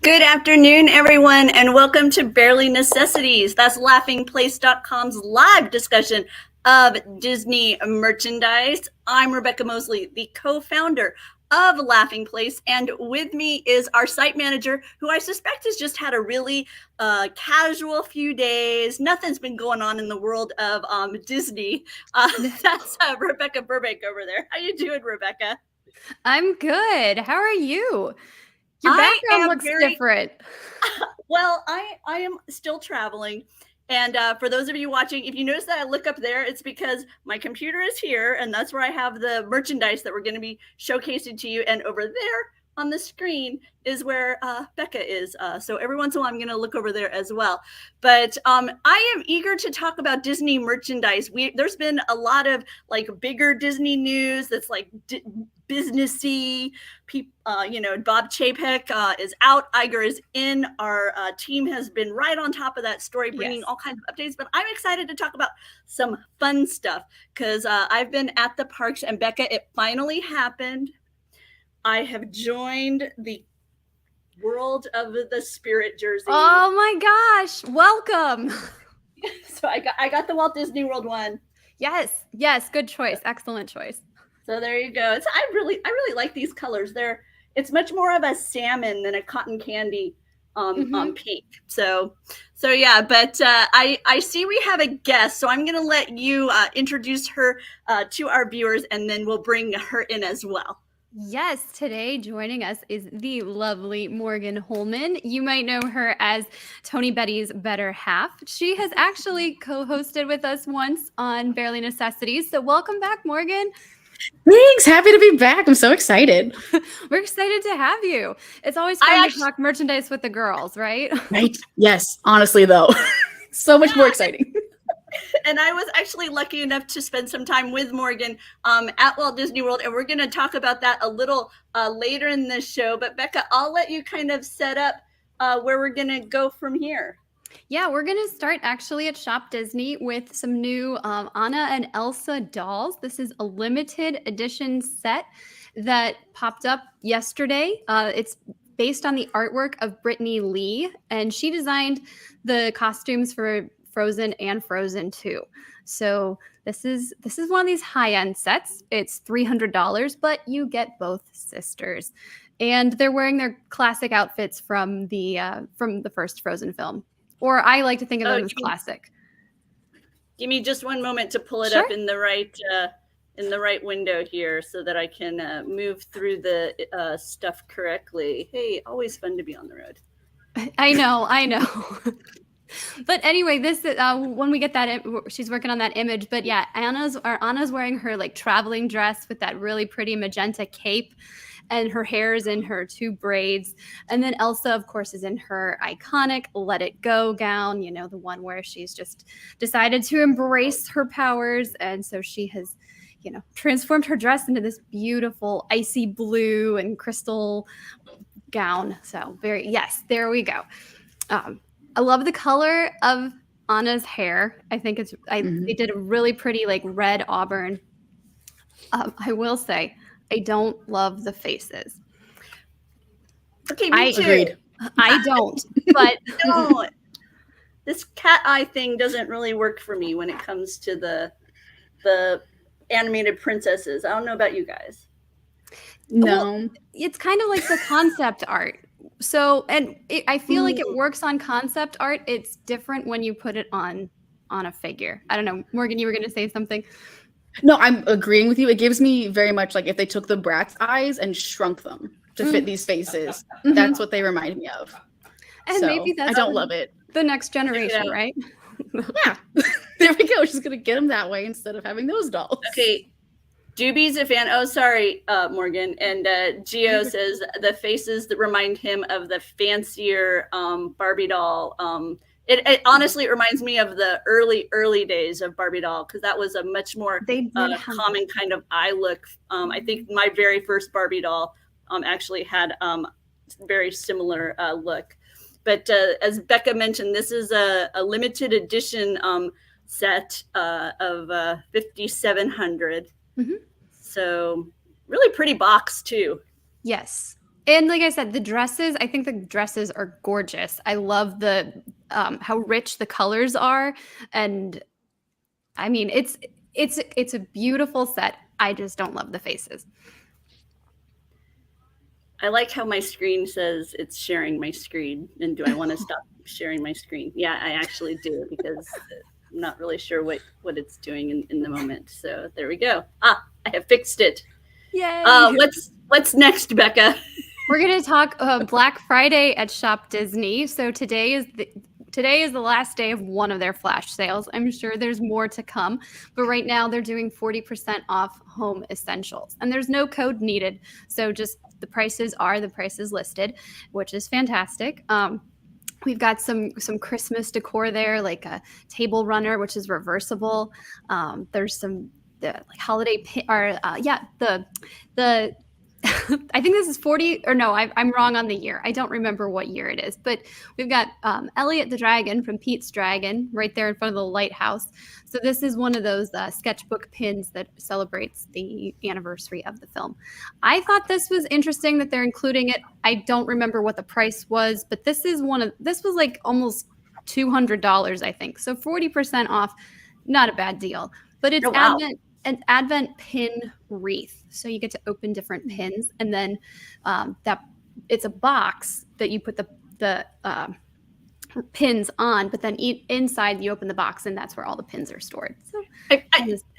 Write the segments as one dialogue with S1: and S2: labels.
S1: Good afternoon, everyone, and welcome to Barely Necessities. That's laughingplace.com's live discussion of Disney merchandise. I'm Rebecca Mosley, the co-founder of Laughing Place, and with me is our site manager, who I suspect has just had a really casual few days. Nothing's been going on in the world of Disney. That's Rebecca Burbank over there. How you doing, Rebecca?
S2: I'm good. How are you? Your background looks different.
S1: Well, I am still traveling. And for those of you watching, if you notice that I look up there, it's because my computer is here, and that's where I have the merchandise that we're going to be showcasing to you. And over there on the screen is where Becca is. So every once in a while, I'm going to look over there as well. But I am eager to talk about Disney merchandise. There's been a lot of like bigger Disney news that's like businessy. Bob Chapek is out. Iger is in. Our team has been right on top of that story, bringing all kinds of updates. But I'm excited to talk about some fun stuff because I've been at the parks, and Becca, it finally happened. I have joined the World of the Spirit jersey.
S2: Oh my gosh! Welcome.
S1: So I got the Walt Disney World one.
S2: Yes, good choice. Excellent choice.
S1: So there you go. I really like these colors. It's much more of a salmon than a cotton candy pink. So yeah, but I see we have a guest, so I'm going to let you introduce her to our viewers, and then we'll bring her in as well.
S2: Yes, today joining us is the lovely Morgan Holman. You might know her as Tony Betty's better half. She has actually co-hosted with us once on Barely Necessities. So welcome back, Morgan.
S3: Thanks. Happy to be back. I'm so excited.
S2: We're excited to have you. It's always fun to talk merchandise with the girls, right?
S3: Right. Yes. Honestly, though, so much more exciting.
S1: And I was actually lucky enough to spend some time with Morgan at Walt Disney World, and we're going to talk about that a little later in this show. But Becca, I'll let you kind of set up where we're going to go from here.
S2: Yeah, we're going to start actually at Shop Disney with some new Anna and Elsa dolls. This is a limited edition set that popped up yesterday. It's based on the artwork of Brittany Lee, and she designed the costumes for Frozen and Frozen 2. So this is one of these high-end sets. It's $300, but you get both sisters, and they're wearing their classic outfits from the first Frozen film. Or I like to think of them as classic.
S1: Give me just one moment to pull it up in the right window here so that I can move through the stuff correctly. Hey, always fun to be on the road.
S2: I know. But anyway, this when we get that, she's working on that image. But yeah, Anna's wearing her like traveling dress with that really pretty magenta cape. And her hair is in her 2 braids. And then Elsa, of course, is in her iconic Let It Go gown, the one where she's just decided to embrace her powers. And so she has, transformed her dress into this beautiful icy blue and crystal gown. So there we go. I love the color of Anna's hair. I think they did a really pretty like red auburn. I will say, I don't love the faces.
S1: Okay, me too.
S3: Agreed.
S2: I don't, but
S1: no, this cat eye thing doesn't really work for me when it comes to the animated princesses. I don't know about you guys.
S3: No,
S2: well, it's kind of like the concept art. So, I feel like it works on concept art. It's different when you put it on a figure. I don't know, Morgan, you were going to say something.
S3: No, I'm agreeing with you. It gives me very much like if they took the Bratz eyes and shrunk them to fit these faces. That's what they remind me of.
S2: And
S3: so,
S2: maybe that's
S3: I don't love it.
S2: The next generation, right?
S3: Yeah. There we go. She's going to get them that way instead of having those dolls.
S1: Okay. Doobie's a fan. Oh, sorry, Morgan. And Gio says the faces that remind him of the fancier Barbie doll. It honestly reminds me of the early days of Barbie doll, because that was a much more common kind of eye look. I think my very first Barbie doll actually had very similar look. But as Becca mentioned, this is a limited edition set of 5,700. So really pretty box too.
S2: Yes. And like I said, the dresses, I think the dresses are gorgeous. I love the how rich the colors are. And I mean, it's a beautiful set. I just don't love the faces.
S1: I like how my screen says it's sharing my screen. And do I want to stop sharing my screen? Yeah, I actually do, because I'm not really sure what it's doing in the moment. So there we go. I have fixed it.
S2: Yay!
S1: What's next, Becca?
S2: We're gonna talk Black Friday at Shop Disney. So today is the last day of one of their flash sales. I'm sure there's more to come, but right now they're doing 40% off home essentials, and there's no code needed. So just the prices are the prices listed, which is fantastic. We've got some Christmas decor there, like a table runner, which is reversible. There's some holiday the I think this is 40, or no, I'm wrong on the year. I don't remember what year it is, but we've got Elliot the Dragon from Pete's Dragon right there in front of the lighthouse. So this is one of those sketchbook pins that celebrates the anniversary of the film. I thought this was interesting that they're including it. I don't remember what the price was, but this was like almost $200, I think. So 40% off, not a bad deal. But it's an Advent pin wreath. So you get to open different pins, and then it's a box that you put the pins on, but then inside you open the box, and that's where all the pins are stored. So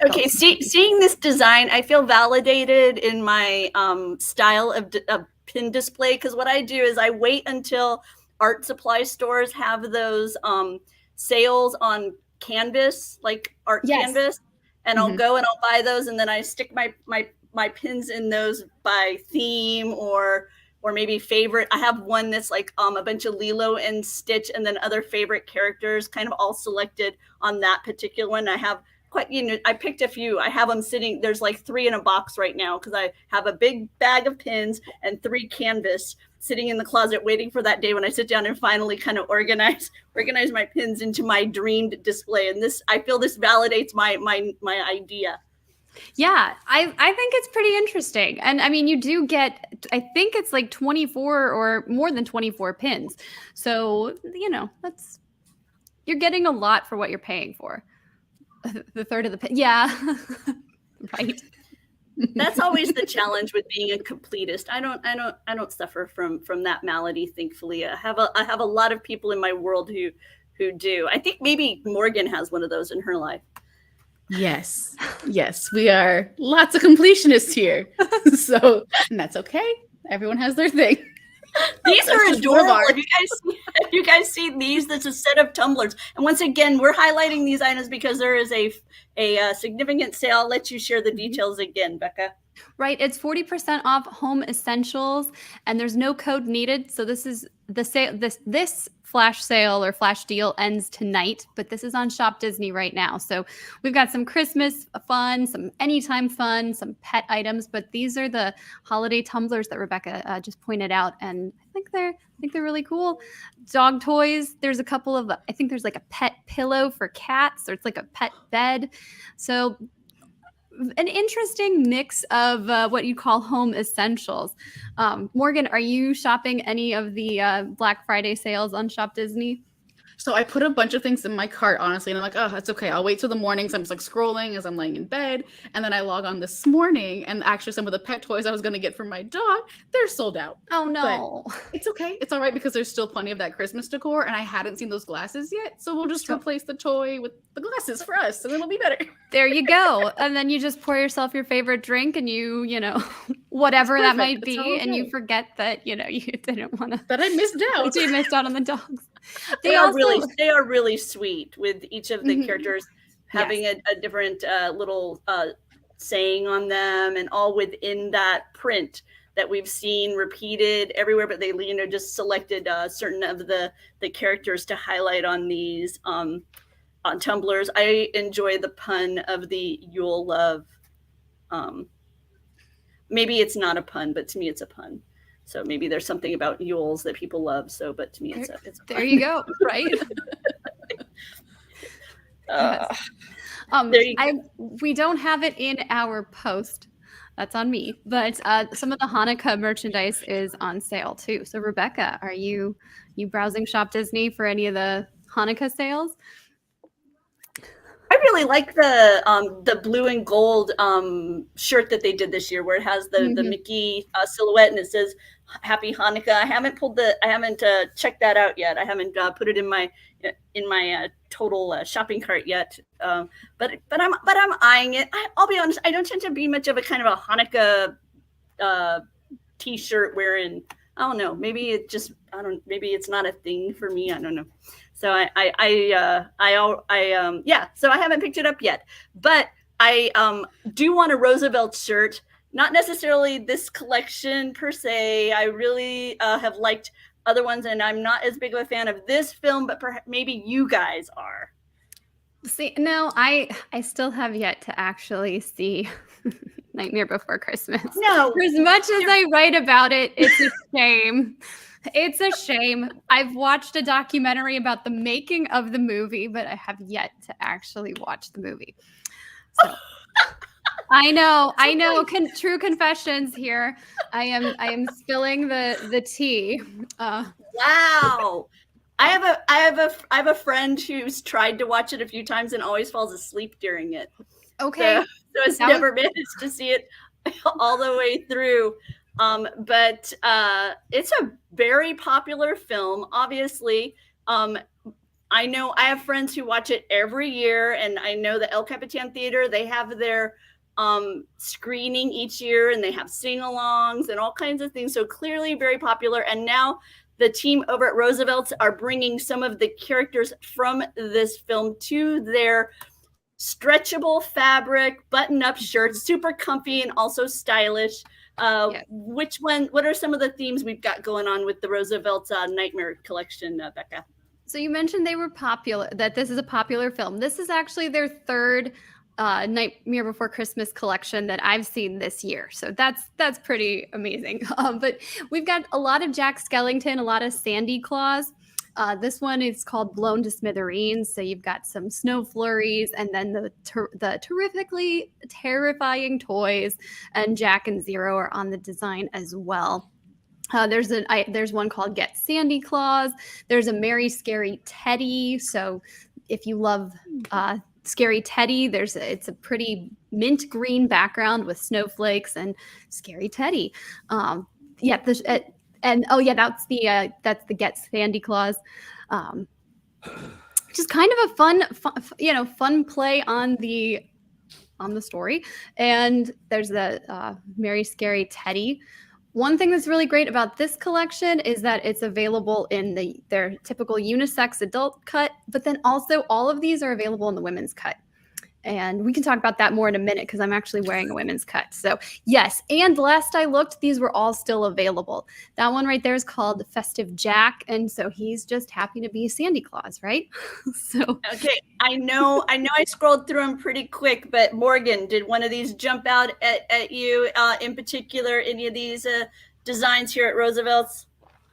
S1: okay, seeing this design, I feel validated in my style of pin display, because what I do is I wait until art supply stores have those sales on canvas, like art canvas. And I'll go and I'll buy those, and then I stick my pins in those by theme or maybe favorite. I have one that's like a bunch of Lilo and Stitch, and then other favorite characters, kind of all selected on that particular one. I have I picked a few. I have them sitting. There's like 3 in a box right now, because I have a big bag of pins and 3 canvas sitting in the closet, waiting for that day when I sit down and finally kind of organize my pins into my dreamed display. And I feel this validates my idea.
S2: Yeah, I think it's pretty interesting. And I mean, you do get, I think it's like 24 or more than 24 pins. So, you're getting a lot for what you're paying for. The third of the pin. Yeah, right.
S1: That's always the challenge with being a completist. I don't suffer from that malady, thankfully. I have a lot of people in my world who do. I think maybe Morgan has one of those in her life.
S3: Yes, we are lots of completionists here. So, and that's okay. Everyone has their thing.
S1: These are adorable. Have you guys seen these? That's a set of tumblers. And once again, we're highlighting these items because there is a significant sale. I'll let you share the details again, Becca.
S2: Right. It's 40% off home essentials, and there's no code needed. So this is the sale. This flash sale or flash deal ends tonight, but this is on Shop Disney right now. So we've got some Christmas fun, some anytime fun, some pet items, but these are the holiday tumblers that Rebecca just pointed out, and I think they're really cool. Dog toys. There's a couple of, I think there's like a pet pillow for cats, or it's like a pet bed. So an interesting mix of what you call home essentials. Morgan, are you shopping any of the Black Friday sales on Shop Disney?
S3: So I put a bunch of things in my cart, honestly, and I'm like, oh, that's okay. I'll wait till the morning. So I'm just like scrolling as I'm laying in bed. And then I log on this morning, and actually some of the pet toys I was going to get for my dog, they're sold out.
S2: Oh, no.
S3: But it's okay. It's all right, because there's still plenty of that Christmas decor, and I hadn't seen those glasses yet. So we'll just replace the toy with the glasses for us, and it'll be better.
S2: There you go. And then you just pour yourself your favorite drink, and you know, whatever that might be, and you forget that, you didn't want to.
S3: But I missed out.
S2: You missed out on the dogs.
S1: They are really sweet, with each of the characters having a different little saying on them, and all within that print that we've seen repeated everywhere. But they just selected certain of the characters to highlight on these on tumblers. I enjoy the pun of the Yule love. Maybe it's not a pun, but to me it's a pun. So maybe there's something about Yules that people love. So, but to me, it's a
S2: there you go. Right.
S1: Yes.
S2: We don't have it in our post That's on me. But some of the Hanukkah merchandise is on sale too. So Rebecca, are you browsing Shop Disney for any of the Hanukkah sales?
S1: I really like the blue and gold shirt that they did this year, where it has the Mickey silhouette and it says Happy Hanukkah. I haven't checked that out yet. I haven't put it in my total shopping cart yet. But I'm eyeing it. I'll be honest. I don't tend to be much of a kind of a Hanukkah t-shirt wearing. I don't know. Maybe maybe it's not a thing for me. I don't know. So so I haven't picked it up yet, but I do want a Roosevelt shirt. Not necessarily this collection per se. I really have liked other ones, and I'm not as big of a fan of this film, but perhaps maybe you guys are.
S2: See, no, I still have yet to actually see Nightmare Before Christmas.
S1: No.
S2: For as much as I write about it, it's a shame. It's a shame. I've watched a documentary about the making of the movie, but I have yet to actually watch the movie. So I know. True confessions here. I am spilling the tea.
S1: Wow. I have a friend who's tried to watch it a few times and always falls asleep during it.
S2: Okay.
S1: So it's never managed to see it all the way through. But it's a very popular film, obviously. I know I have friends who watch it every year, and I know the El Capitan Theater, they have their screening each year, and they have sing-alongs and all kinds of things. So clearly very popular. And now the team over at Roosevelt's are bringing some of the characters from this film to their stretchable fabric, button-up shirts, super comfy and also stylish. Yes. What are some of the themes we've got going on with the Roosevelt's Nightmare collection, Becca?
S2: So you mentioned they were popular, that this is a popular film. This is actually their third Nightmare Before Christmas collection that I've seen this year. So that's pretty amazing. But we've got a lot of Jack Skellington, a lot of Sandy Claus. This one is called Blown to Smithereens. So you've got some snow flurries and then the terrifically terrifying toys, and Jack and Zero are on the design as well. There's one called Get Sandy Claus. There's a Merry Scary Teddy. So if you love Scary Teddy, it's a pretty mint green background with snowflakes and Scary Teddy. That's the Get Sandy Claus. Just kind of a fun play on the story. And there's the Merry Scary Teddy. One thing that's really great about this collection is that it's available in their typical unisex adult cut, but then also all of these are available in the women's cut. And we can talk about that more in a minute because I'm actually wearing a women's cut. So yes, and last I looked, these were all still available. That one right there is called Festive Jack, and so he's just happy to be Sandy Claus, right? So
S1: okay, I know I scrolled through them pretty quick, but Morgan, did one of these jump out at you in particular? Any of these designs here at Roosevelt's?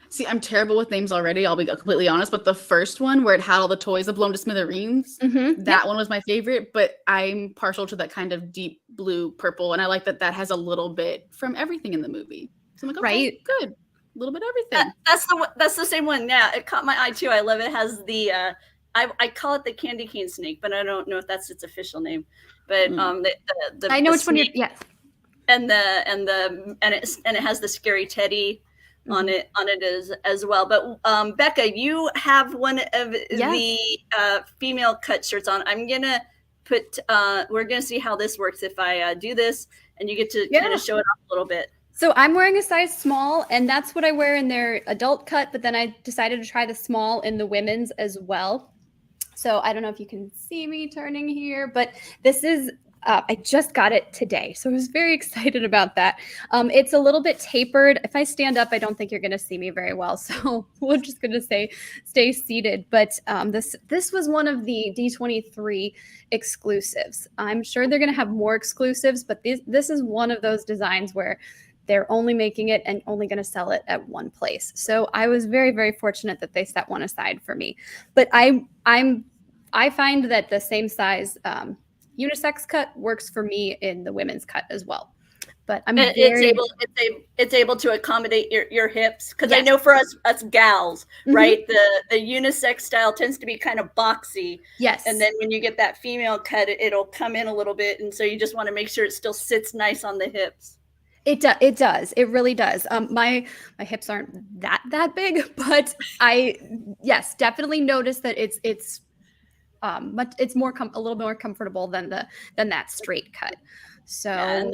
S3: See, I'm terrible with names already. I'll be completely honest. But the first one where it had all the toys of Blown to Smithereens, that one was my favorite. But I'm partial to that kind of deep blue purple. And I like that has a little bit from everything in the movie. So I'm like, okay, good. A little bit of everything.
S1: That's the same one. Yeah, it caught my eye too. I love it. It has the, I call it the candy cane snake, but I don't know if that's its official name. But
S2: I know which one you're, yes.
S1: And it has the Scary Teddy on it as well. But Becca, you have one of the female cut shirts on. I'm gonna put we're gonna see how this works if I do this, and you get to kind of show it off a little bit.
S2: So I'm wearing a size small, and that's what I wear in their adult cut, but then I decided to try the small in the women's as well. So I don't know if you can see me turning here, but this is I just got it today, so I was very excited about that. It's a little bit tapered. If I stand up, I don't think you're going to see me very well, so we're just going to stay seated. But this was one of the D23 exclusives. I'm sure they're going to have more exclusives, but this is one of those designs where they're only making it and only going to sell it at one place. So I was very, very fortunate that they set one aside for me. But I find that the same size unisex cut works for me in the women's cut as well. But I'm
S1: it's able to accommodate your hips, because I know for us gals, right, the unisex style tends to be kind of boxy.
S2: Yes.
S1: And then when you get that female cut, it'll come in a little bit, and so you just want to make sure it still sits nice on the hips.
S2: It does. It really does. My hips aren't that big, but yes, definitely notice that it's more a little more comfortable than that straight cut. So.
S1: And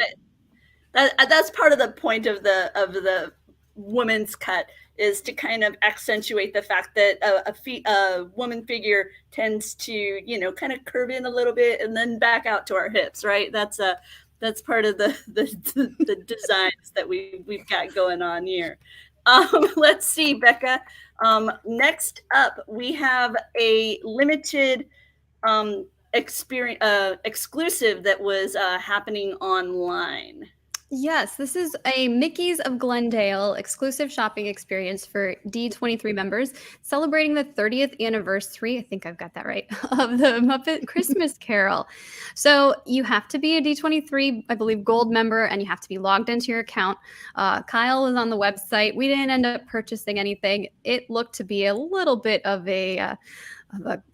S1: that's part of the point of the woman's cut, is to kind of accentuate the fact that a woman figure tends to, kind of curve in a little bit and then back out to our hips, right? That's part of the designs that we've got going on here. Let's see, Becca. Next up, we have a limited exclusive that was happening online.
S2: Yes, this is a Mickey's of Glendale exclusive shopping experience for D23 members, celebrating the 30th anniversary, I think I've got that right, of the Muppet Christmas Carol. So you have to be a D23, I believe, gold member, and you have to be logged into your account. Kyle was on the website. We didn't end up purchasing anything. It looked to be a little bit of a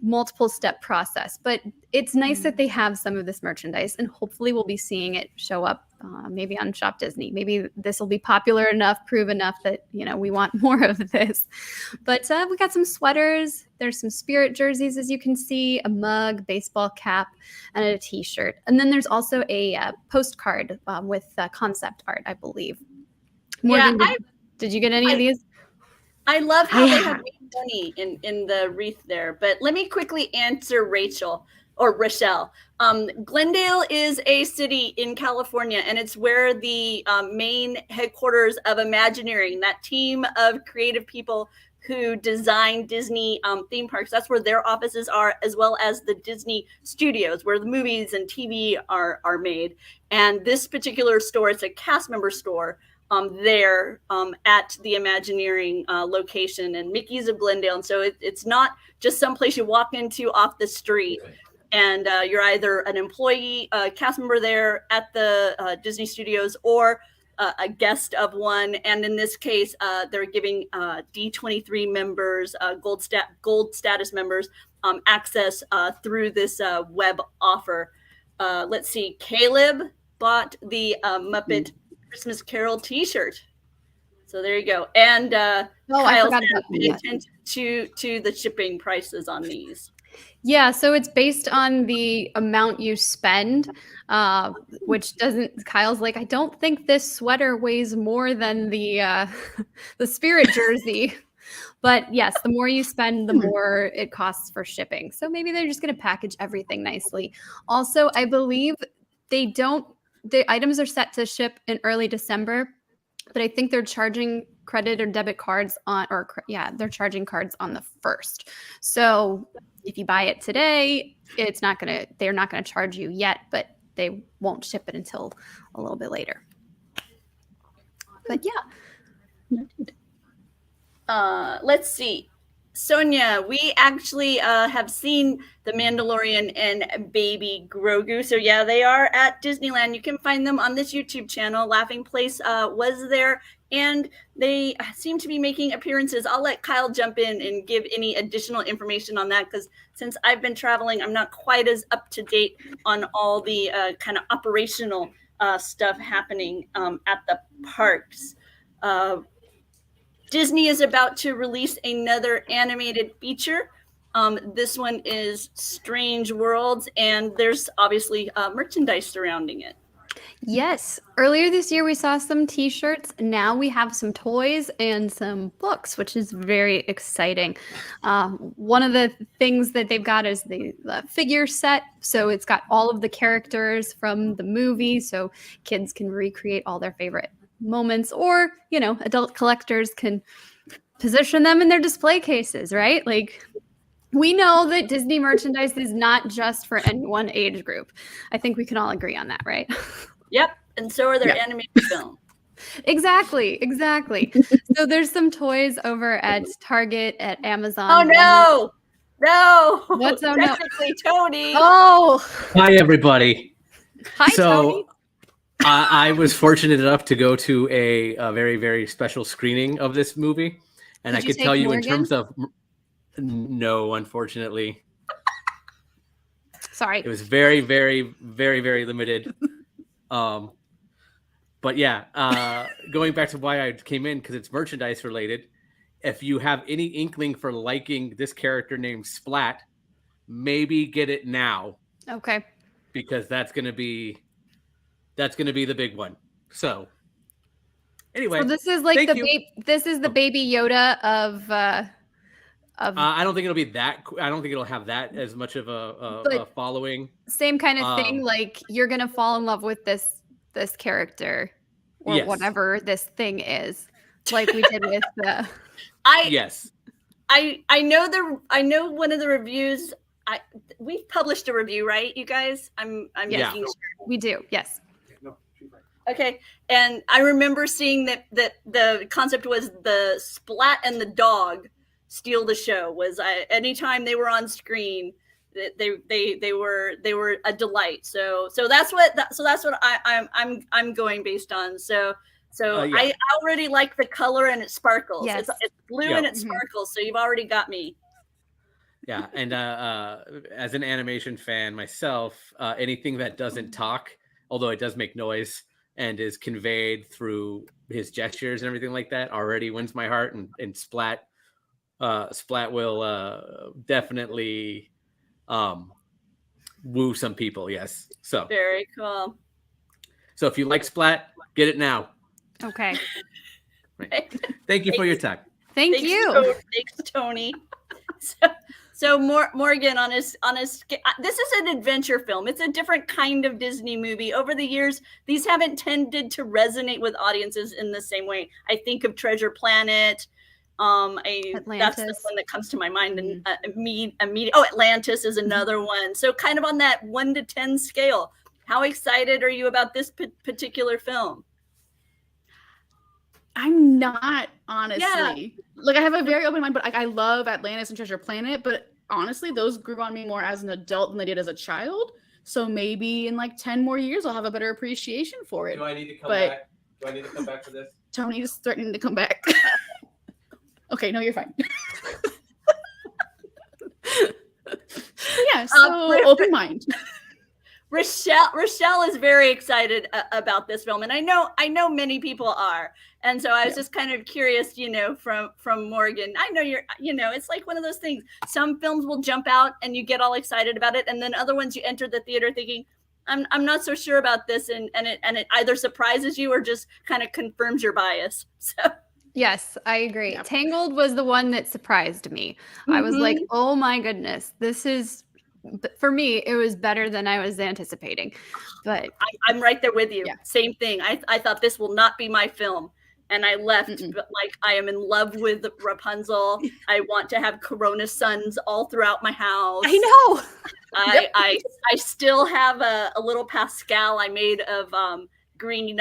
S2: multiple step process, but it's nice that they have some of this merchandise, and hopefully we'll be seeing it show up maybe on Shop Disney. Maybe this will be popular enough, prove enough that we want more of this. But we got some sweaters. There's some Spirit jerseys, as you can see, a mug, baseball cap, and a t-shirt. And then there's also a postcard with concept art, I believe. Morgan, did you get any of these?
S1: I love how they have money in the wreath there. But let me quickly answer Rochelle. Glendale is a city in California, and it's where the main headquarters of Imagineering, that team of creative people who design Disney theme parks, that's where their offices are, as well as the Disney studios where the movies and TV are made. And this particular store, it's a cast member store, there at the Imagineering location, and Mickey's of Glendale. And so it's not just someplace you walk into off the street and you're either an employee, cast member there at the Disney studios, or a guest of one. And in this case, they're giving D23 members, gold status members, access through this web offer. Let's see, Caleb bought the Muppet Christmas Carol t-shirt. So there you go. And Kyle said pay attention to the shipping prices on these.
S2: Yeah, so it's based on the amount you spend, which doesn't. Kyle's like, I don't think this sweater weighs more than the Spirit jersey. But yes, the more you spend, the more it costs for shipping. So maybe they're just going to package everything nicely. Also, I believe the items are set to ship in early December, but I think they're charging credit or debit cards they're charging cards on the 1st. So if you buy it today, they're not going to charge you yet, but they won't ship it until a little bit later. But yeah.
S1: Let's see. Sonia, we actually have seen The Mandalorian and Baby Grogu. So yeah, they are at Disneyland. You can find them on this YouTube channel. Laughing Place was there, and they seem to be making appearances. I'll let Kyle jump in and give any additional information on that, because since I've been traveling, I'm not quite as up to date on all the kind of operational stuff happening at the parks. Disney is about to release another animated feature. This one is Strange Worlds, and there's obviously merchandise surrounding it.
S2: Yes. Earlier this year, we saw some t-shirts. Now we have some toys and some books, which is very exciting. One of the things that they've got is the figure set. So it's got all of the characters from the movie, so kids can recreate all their favorite moments, or adult collectors can position them in their display cases, right? Like, we know that Disney merchandise is not just for any one age group. I think we can all agree on that, right?
S1: Yep. And so are their animated films.
S2: Exactly. So there's some toys over at Target, at Amazon.
S1: Oh no.
S2: What's no?
S1: Tony.
S2: Oh.
S4: Hi everybody.
S2: Hi, Tony.
S4: I was fortunate enough to go to a very, very special screening of this movie. And
S2: Did
S4: I
S2: you
S4: could tell
S2: take
S4: you in
S2: Morgan?
S4: terms of... No, unfortunately.
S2: Sorry.
S4: It was very, very, very, very limited. But yeah, going back to why I came in, because it's merchandise related. If you have any inkling for liking this character named Splat, maybe get it now.
S2: Okay.
S4: Because that's gonna be the big one. So anyway,
S2: So this is like
S4: thank
S2: the
S4: you.
S2: this is the baby Yoda of
S4: I don't think it'll be that. I don't think it'll have that as much of a following.
S2: same kind of thing. Like you're gonna fall in love with this character or
S4: Yes.
S2: whatever this thing is, like we did with the.
S4: Yes.
S1: I know one of the reviews. We've published a review, right, you guys? I'm making sure.
S2: We do. Yes.
S1: Okay, and I remember seeing that the concept was the Splat and the dog steal the show. Was anytime they were on screen, they were a delight. So that's what I'm going based on. So
S4: Yeah.
S1: I already like the color and it sparkles.
S2: Yes.
S1: It's blue and it sparkles. So you've already got me.
S4: Yeah, and as an animation fan myself, anything that doesn't talk, although it does make noise and is conveyed through his gestures and everything like that, already wins my heart. And Splat will definitely woo some people. Yes, so
S1: Very cool.
S4: So if you like Splat, get it now.
S2: Okay.
S4: Right. Thank you for your time.
S2: Thanks, you.
S1: Thanks, Tony. So Morgan on his this is an adventure film. It's a different kind of Disney movie. Over the years, these haven't tended to resonate with audiences in the same way. I think of Treasure Planet. That's the one that comes to my mind. And Atlantis is another one. So kind of on that 1 to 10 scale. How excited are you about this particular film?
S3: I'm not, honestly. Yeah. Like, I have a very open mind, but I love Atlantis and Treasure Planet, but honestly, those grew on me more as an adult than they did as a child. So maybe in like 10 more years, I'll have a better appreciation for it.
S4: Do I need to come back? Do I need to come back for this?
S3: Tony is threatening to come back. Okay, no, you're fine. Yeah, so open mind.
S1: Rochelle is very excited about this film, and I know many people are. And so I was just kind of curious, from Morgan. I know it's like one of those things. Some films will jump out and you get all excited about it, and then other ones you enter the theater thinking, I'm not so sure about this, and it either surprises you or just kind of confirms your bias. So
S2: yes, I agree. Yep. Tangled was the one that surprised me. Mm-hmm. I was like, oh my goodness, this is. For me, it was better than I was anticipating. But
S1: I'm right there with you. Yeah. Same thing. I thought this will not be my film. And I left, but like I am in love with Rapunzel. I want to have Corona suns all throughout my house.
S2: I know.
S1: I still have a little Pascal I made of green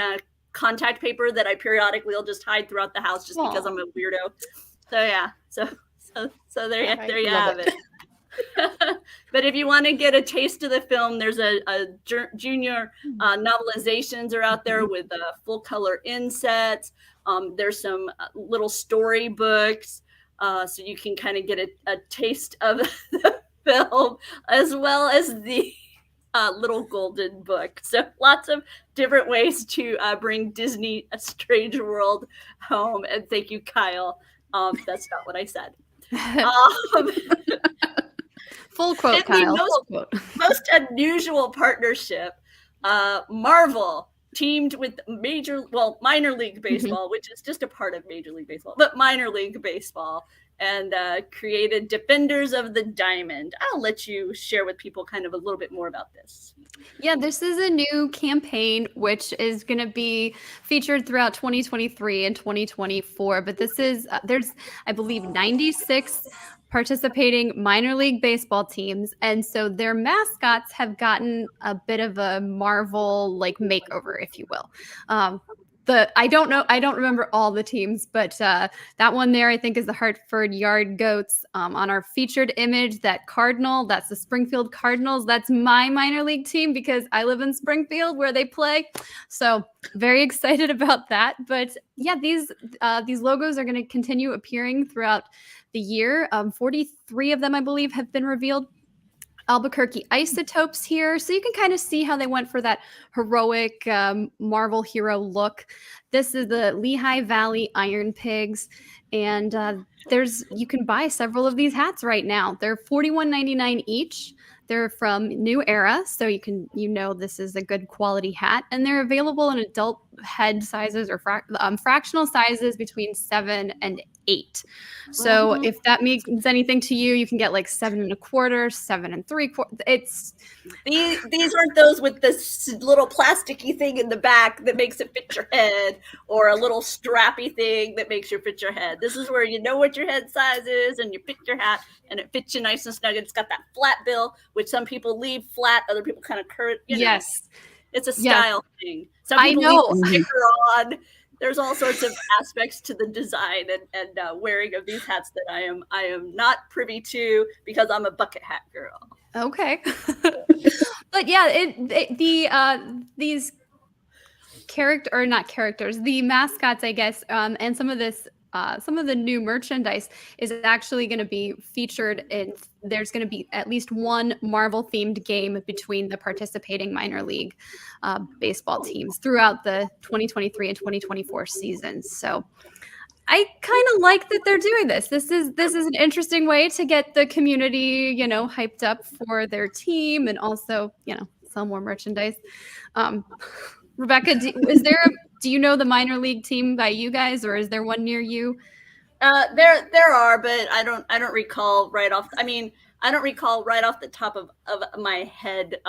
S1: contact paper that I periodically will just hide throughout the house just because I'm a weirdo. So yeah. So there you have it. But if you want to get a taste of the film, there's a junior novelizations are out there with full color insets. There's some little storybooks, so you can kind of get a taste of the film as well as the little golden book. So lots of different ways to bring Disney A Strange World home. And thank you, Kyle. That's not what I said.
S2: Full quote, Kyle.
S1: Most unusual partnership. Marvel teamed with minor league baseball, which is just a part of Major League Baseball, but minor league baseball, and created Defenders of the Diamond. I'll let you share with people kind of a little bit more about this.
S2: Yeah, this is a new campaign which is going to be featured throughout 2023 and 2024. But this is there's, I believe, 96 participating minor league baseball teams, and so their mascots have gotten a bit of a Marvel like makeover, if you will. I don't know. I don't remember all the teams, but that one there I think is the Hartford Yard Goats. On our featured image, that Cardinal, that's the Springfield Cardinals. That's my minor league team because I live in Springfield where they play. So very excited about that. But yeah, these logos are going to continue appearing throughout the year. 43 of them, I believe, have been revealed. Albuquerque Isotopes here. So you can kind of see how they went for that heroic Marvel hero look. This is the Lehigh Valley Iron Pigs. And you can buy several of these hats right now. They're $41.99 each. They're from New Era, so this is a good quality hat, and they're available in adult head sizes or fractional sizes between 7 and 8. So if that means anything to you, you can get like 7 1/4, 7 3/4. It's
S1: these aren't those with this little plasticky thing in the back that makes it fit your head, or a little strappy thing that makes you fit your head. This is where you know what your head size is, and you pick your hat, and it fits you nice and snug. It's got that flat bill, which some people leave flat, other people kind of curve.
S2: Yes,
S1: it's a style thing. Some people leave a sticker on. There's all sorts of aspects to the design and wearing of these hats that I am not privy to because I'm a bucket hat girl.
S2: Okay. But yeah, these the mascots, I guess, and some of the new merchandise is actually going to be featured in. There's going to be at least one Marvel themed game between the participating minor league baseball teams throughout the 2023 and 2024 seasons. So I kind of like that they're doing this. This is an interesting way to get the community, hyped up for their team and also, sell more merchandise. Rebecca, do you know the minor league team by you guys, or is there one near you?
S1: There are, but I don't recall right off. I don't recall right off the top of my head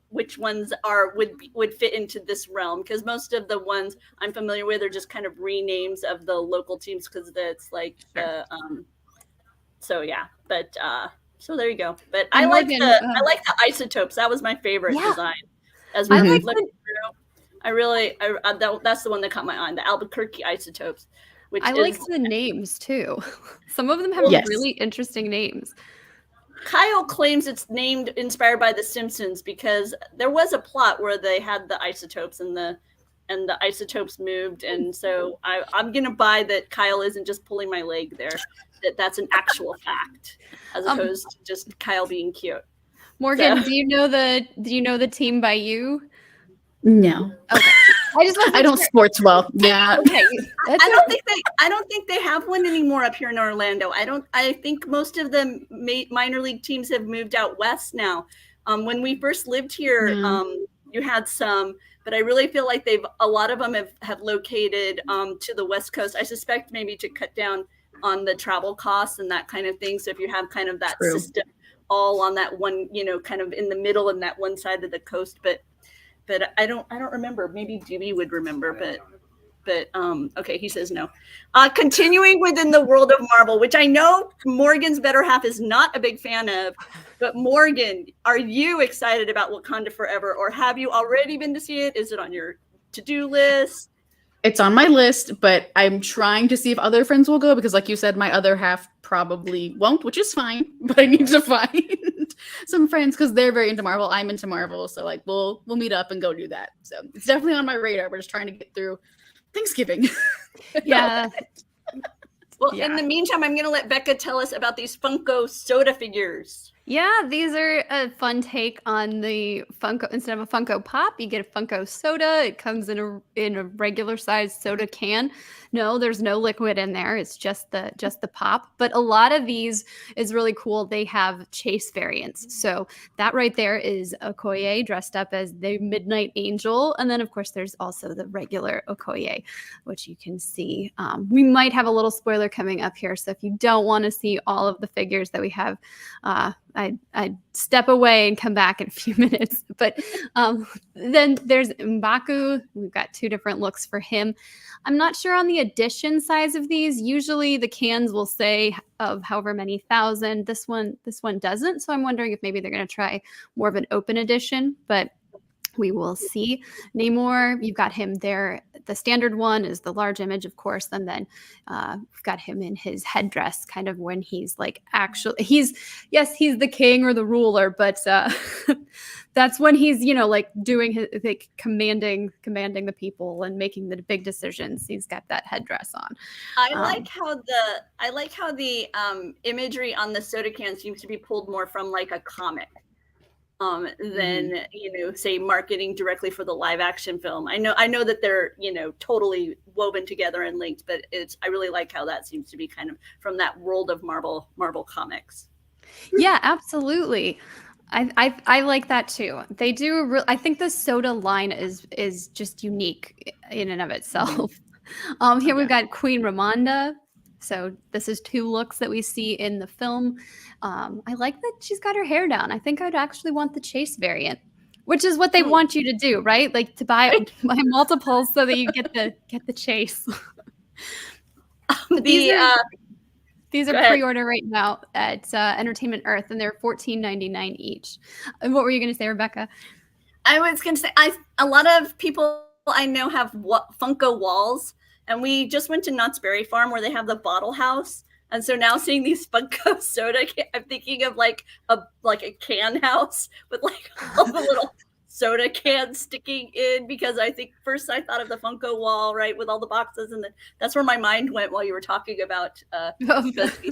S1: which ones would fit into this realm, because most of the ones I'm familiar with are just kind of renames of the local teams, because it's like the so yeah. But so there you go. But I like the isotopes. That was my favorite design. As we flipped through, that's the one that caught my eye, the Albuquerque Isotopes.
S2: I like the names too. Some of them have really interesting names.
S1: Kyle claims it's inspired by The Simpsons, because there was a plot where they had the isotopes and the isotopes moved, and so I'm gonna buy that Kyle isn't just pulling my leg there. That's an actual fact, as opposed to just Kyle being cute.
S2: Morgan, do you know the team by you?
S3: No.
S2: Okay. I don't
S3: sports well. Yeah.
S2: Okay.
S1: I don't think they have one anymore up here in Orlando. I think most of the minor league teams have moved out west now. When we first lived here, you had some, but I really feel like a lot of them have located to the West Coast. I suspect maybe to cut down on the travel costs and that kind of thing. So if you have kind of that system all on that one, kind of in the middle and that one side of the coast, but I don't remember. Maybe DB would remember, but okay, he says no. Continuing within the world of Marvel, which I know Morgan's better half is not a big fan of, but Morgan, are you excited about Wakanda Forever, or have you already been to see it? Is it on your to-do list?
S3: It's on my list, but I'm trying to see if other friends will go, because like you said, my other half probably won't, which is fine, but I need to find some friends because they're very into Marvel. I'm into Marvel, so like we'll meet up and go do that. So it's definitely on my radar. We're just trying to get through Thanksgiving.
S2: Yeah.
S1: Well, in the meantime, I'm going to let Becca tell us about these Funko Soda figures.
S2: Yeah, these are a fun take on the Funko. Instead of a Funko Pop, you get a Funko Soda. It comes in a regular sized soda can. No, there's no liquid in there. It's just the pop. But a lot of these is really cool. They have chase variants. So that right there is Okoye dressed up as the Midnight Angel. And then, of course, there's also the regular Okoye, which you can see. We might have a little spoiler coming up here. So if you don't want to see all of the figures that we have, I'd step away and come back in a few minutes. But then there's M'Baku. We've got two different looks for him. I'm not sure on the edition size of these. Usually the cans will say of however many thousand. This one doesn't. So I'm wondering if maybe they're going to try more of an open edition. But we will see Namor. You've got him there. The standard one is the large image, of course, and then we've got him in his headdress, kind of when he's like he's the king or the ruler, but that's when he's like doing his like commanding the people and making the big decisions. He's got that headdress on.
S1: I like how the imagery on the soda can seems to be pulled more from like a comic. Than say marketing directly for the live action film. I know that they're totally woven together and linked, but I really like how that seems to be kind of from that world of Marvel comics.
S2: Yeah, absolutely. I like that too. They do. I think the soda line is just unique in and of itself. Here we've got Queen Ramonda. So this is 2 looks that we see in the film. I like that she's got her hair down. I think I'd actually want the chase variant, which is what they want you to do, right? Like to buy multiples so that you get the chase. These are pre-order right now at Entertainment Earth, and they're $14.99 each. And what were you going to say, Rebecca?
S1: I was going to say a lot of people I know have Funko walls. And we just went to Knott's Berry Farm where they have the bottle house. And so now seeing these Funko Soda, I'm thinking of like a can house with like all the little soda cans sticking in, because I think first I thought of the Funko wall, right, with all the boxes. And that's where my mind went while you were talking about the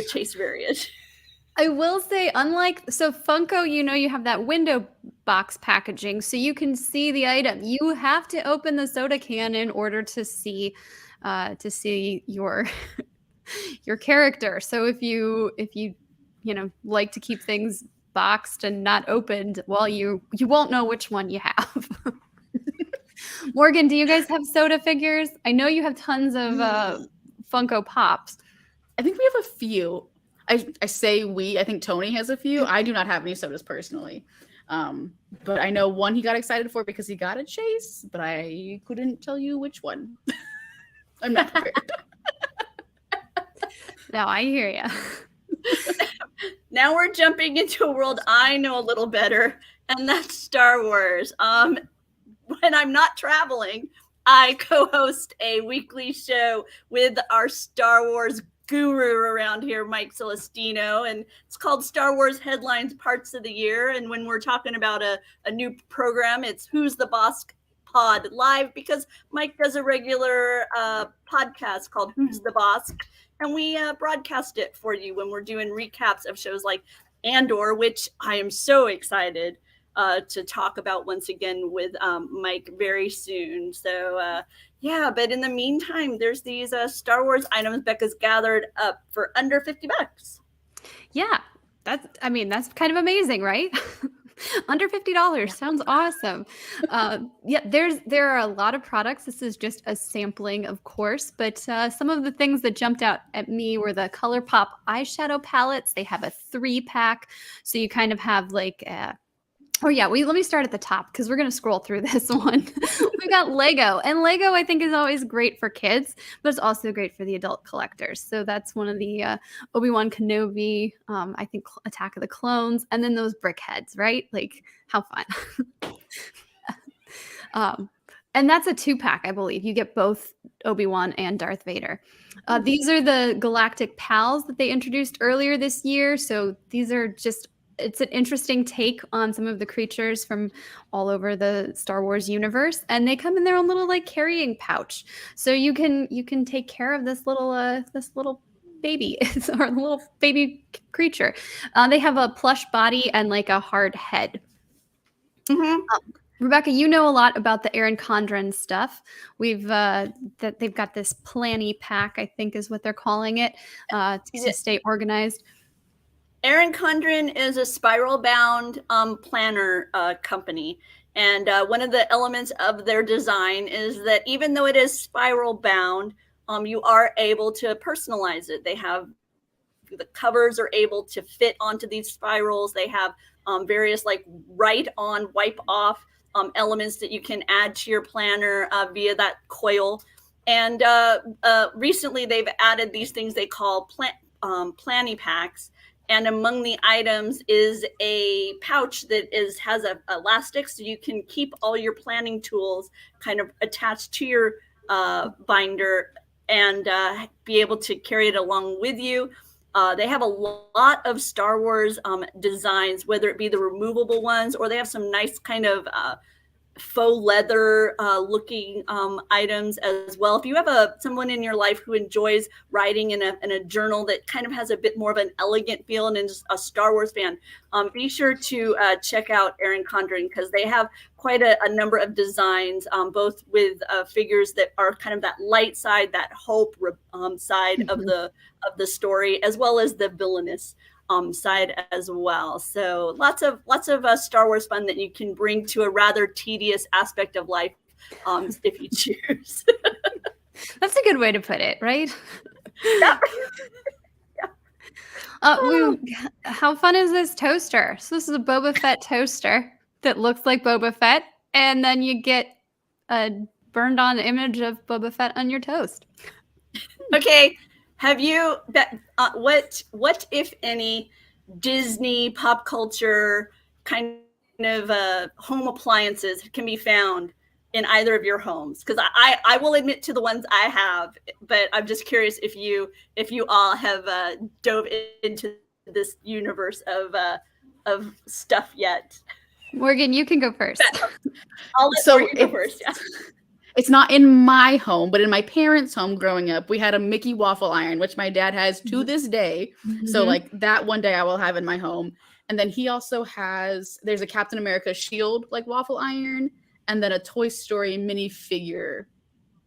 S1: chase variant.
S2: I will say, Funko, you have that window box packaging, so you can see the item. You have to open the soda can in order to see your your character. So if you like to keep things boxed and not opened, well, you won't know which one you have. Morgan, do you guys have soda figures? I know you have tons of Funko Pops.
S3: I think we have a few. I say we. I think Tony has a few. I do not have any sodas personally. But I know one he got excited for because he got a chase, but I couldn't tell you which one. I'm not prepared.
S2: No, I hear you.
S1: Now we're jumping into a world I know a little better, and that's Star Wars. When I'm not traveling, I co-host a weekly show with our Star Wars guru around here, Mike Celestino, and it's called Star Wars Headlines Parts of the Year. And when we're talking about a new program, it's Who's the Boss Pod Live, because Mike does a regular podcast called Who's the Boss, and we broadcast it for you when we're doing recaps of shows like Andor, which I am so excited to talk about once again with Mike very soon. So yeah, but in the meantime, there's these Star Wars items Becca's gathered up for under $50.
S2: Yeah, that's kind of amazing, right? Under $50 sounds awesome. Yeah, there are a lot of products. This is just a sampling, of course, but some of the things that jumped out at me were the ColourPop eyeshadow palettes. They have a 3-pack, so you kind of have like let me start at the top because we're going to scroll through this one. We got Lego, and Lego I think is always great for kids, but it's also great for the adult collectors. So that's one of the Obi-Wan Kenobi, I think Attack of the Clones, and then those brick heads, right? Like how fun. And that's a 2-pack, I believe. You get both Obi-Wan and Darth Vader. These are the Galactic Pals that they introduced earlier this year. So these are it's an interesting take on some of the creatures from all over the Star Wars universe, and they come in their own little like carrying pouch, so you can take care of this little baby or a little baby creature. They have a plush body and like a hard head. Mm-hmm. Rebecca, you know a lot about the Erin Condren stuff. We've that they've got this planny pack, I think is what they're calling it, to stay organized.
S1: Erin Condren is a spiral-bound planner company. And one of the elements of their design is that even though it is spiral-bound, you are able to personalize it. They have the covers are able to fit onto these spirals. They have various like write-on, wipe-off elements that you can add to your planner via that coil. And recently they've added these things they call planny packs. And among the items is a pouch that has a elastic, so you can keep all your planning tools kind of attached to your binder and be able to carry it along with you. They have a lot of Star Wars designs, whether it be the removable ones, or they have some nice kind of faux leather looking items as well. If you have someone in your life who enjoys writing in a journal that kind of has a bit more of an elegant feel and is a Star Wars fan, be sure to check out Erin Condren, because they have quite a number of designs, both with figures that are kind of that light side, that hope side of the story, as well as the villainous side as well. So lots of Star Wars fun that you can bring to a rather tedious aspect of life, if you choose.
S2: That's a good way to put it, right?
S1: Yeah.
S2: How fun is this toaster? So this is a Boba Fett toaster that looks like Boba Fett, and then you get a burned on image of Boba Fett on your toast.
S1: Okay. Have you what if any Disney pop culture kind of home appliances can be found in either of your homes? Because I will admit to the ones I have, but I'm just curious if you all have dove into this universe of stuff yet.
S2: Morgan, you can go first.
S1: I'll let Morgan go first. Yeah.
S3: It's not in my home, but in my parents' home growing up, we had a Mickey waffle iron, which my dad has to this day.
S2: Mm-hmm.
S3: So like that one day I will have in my home. And then he also there's a Captain America shield like waffle iron, and then a Toy Story minifigure,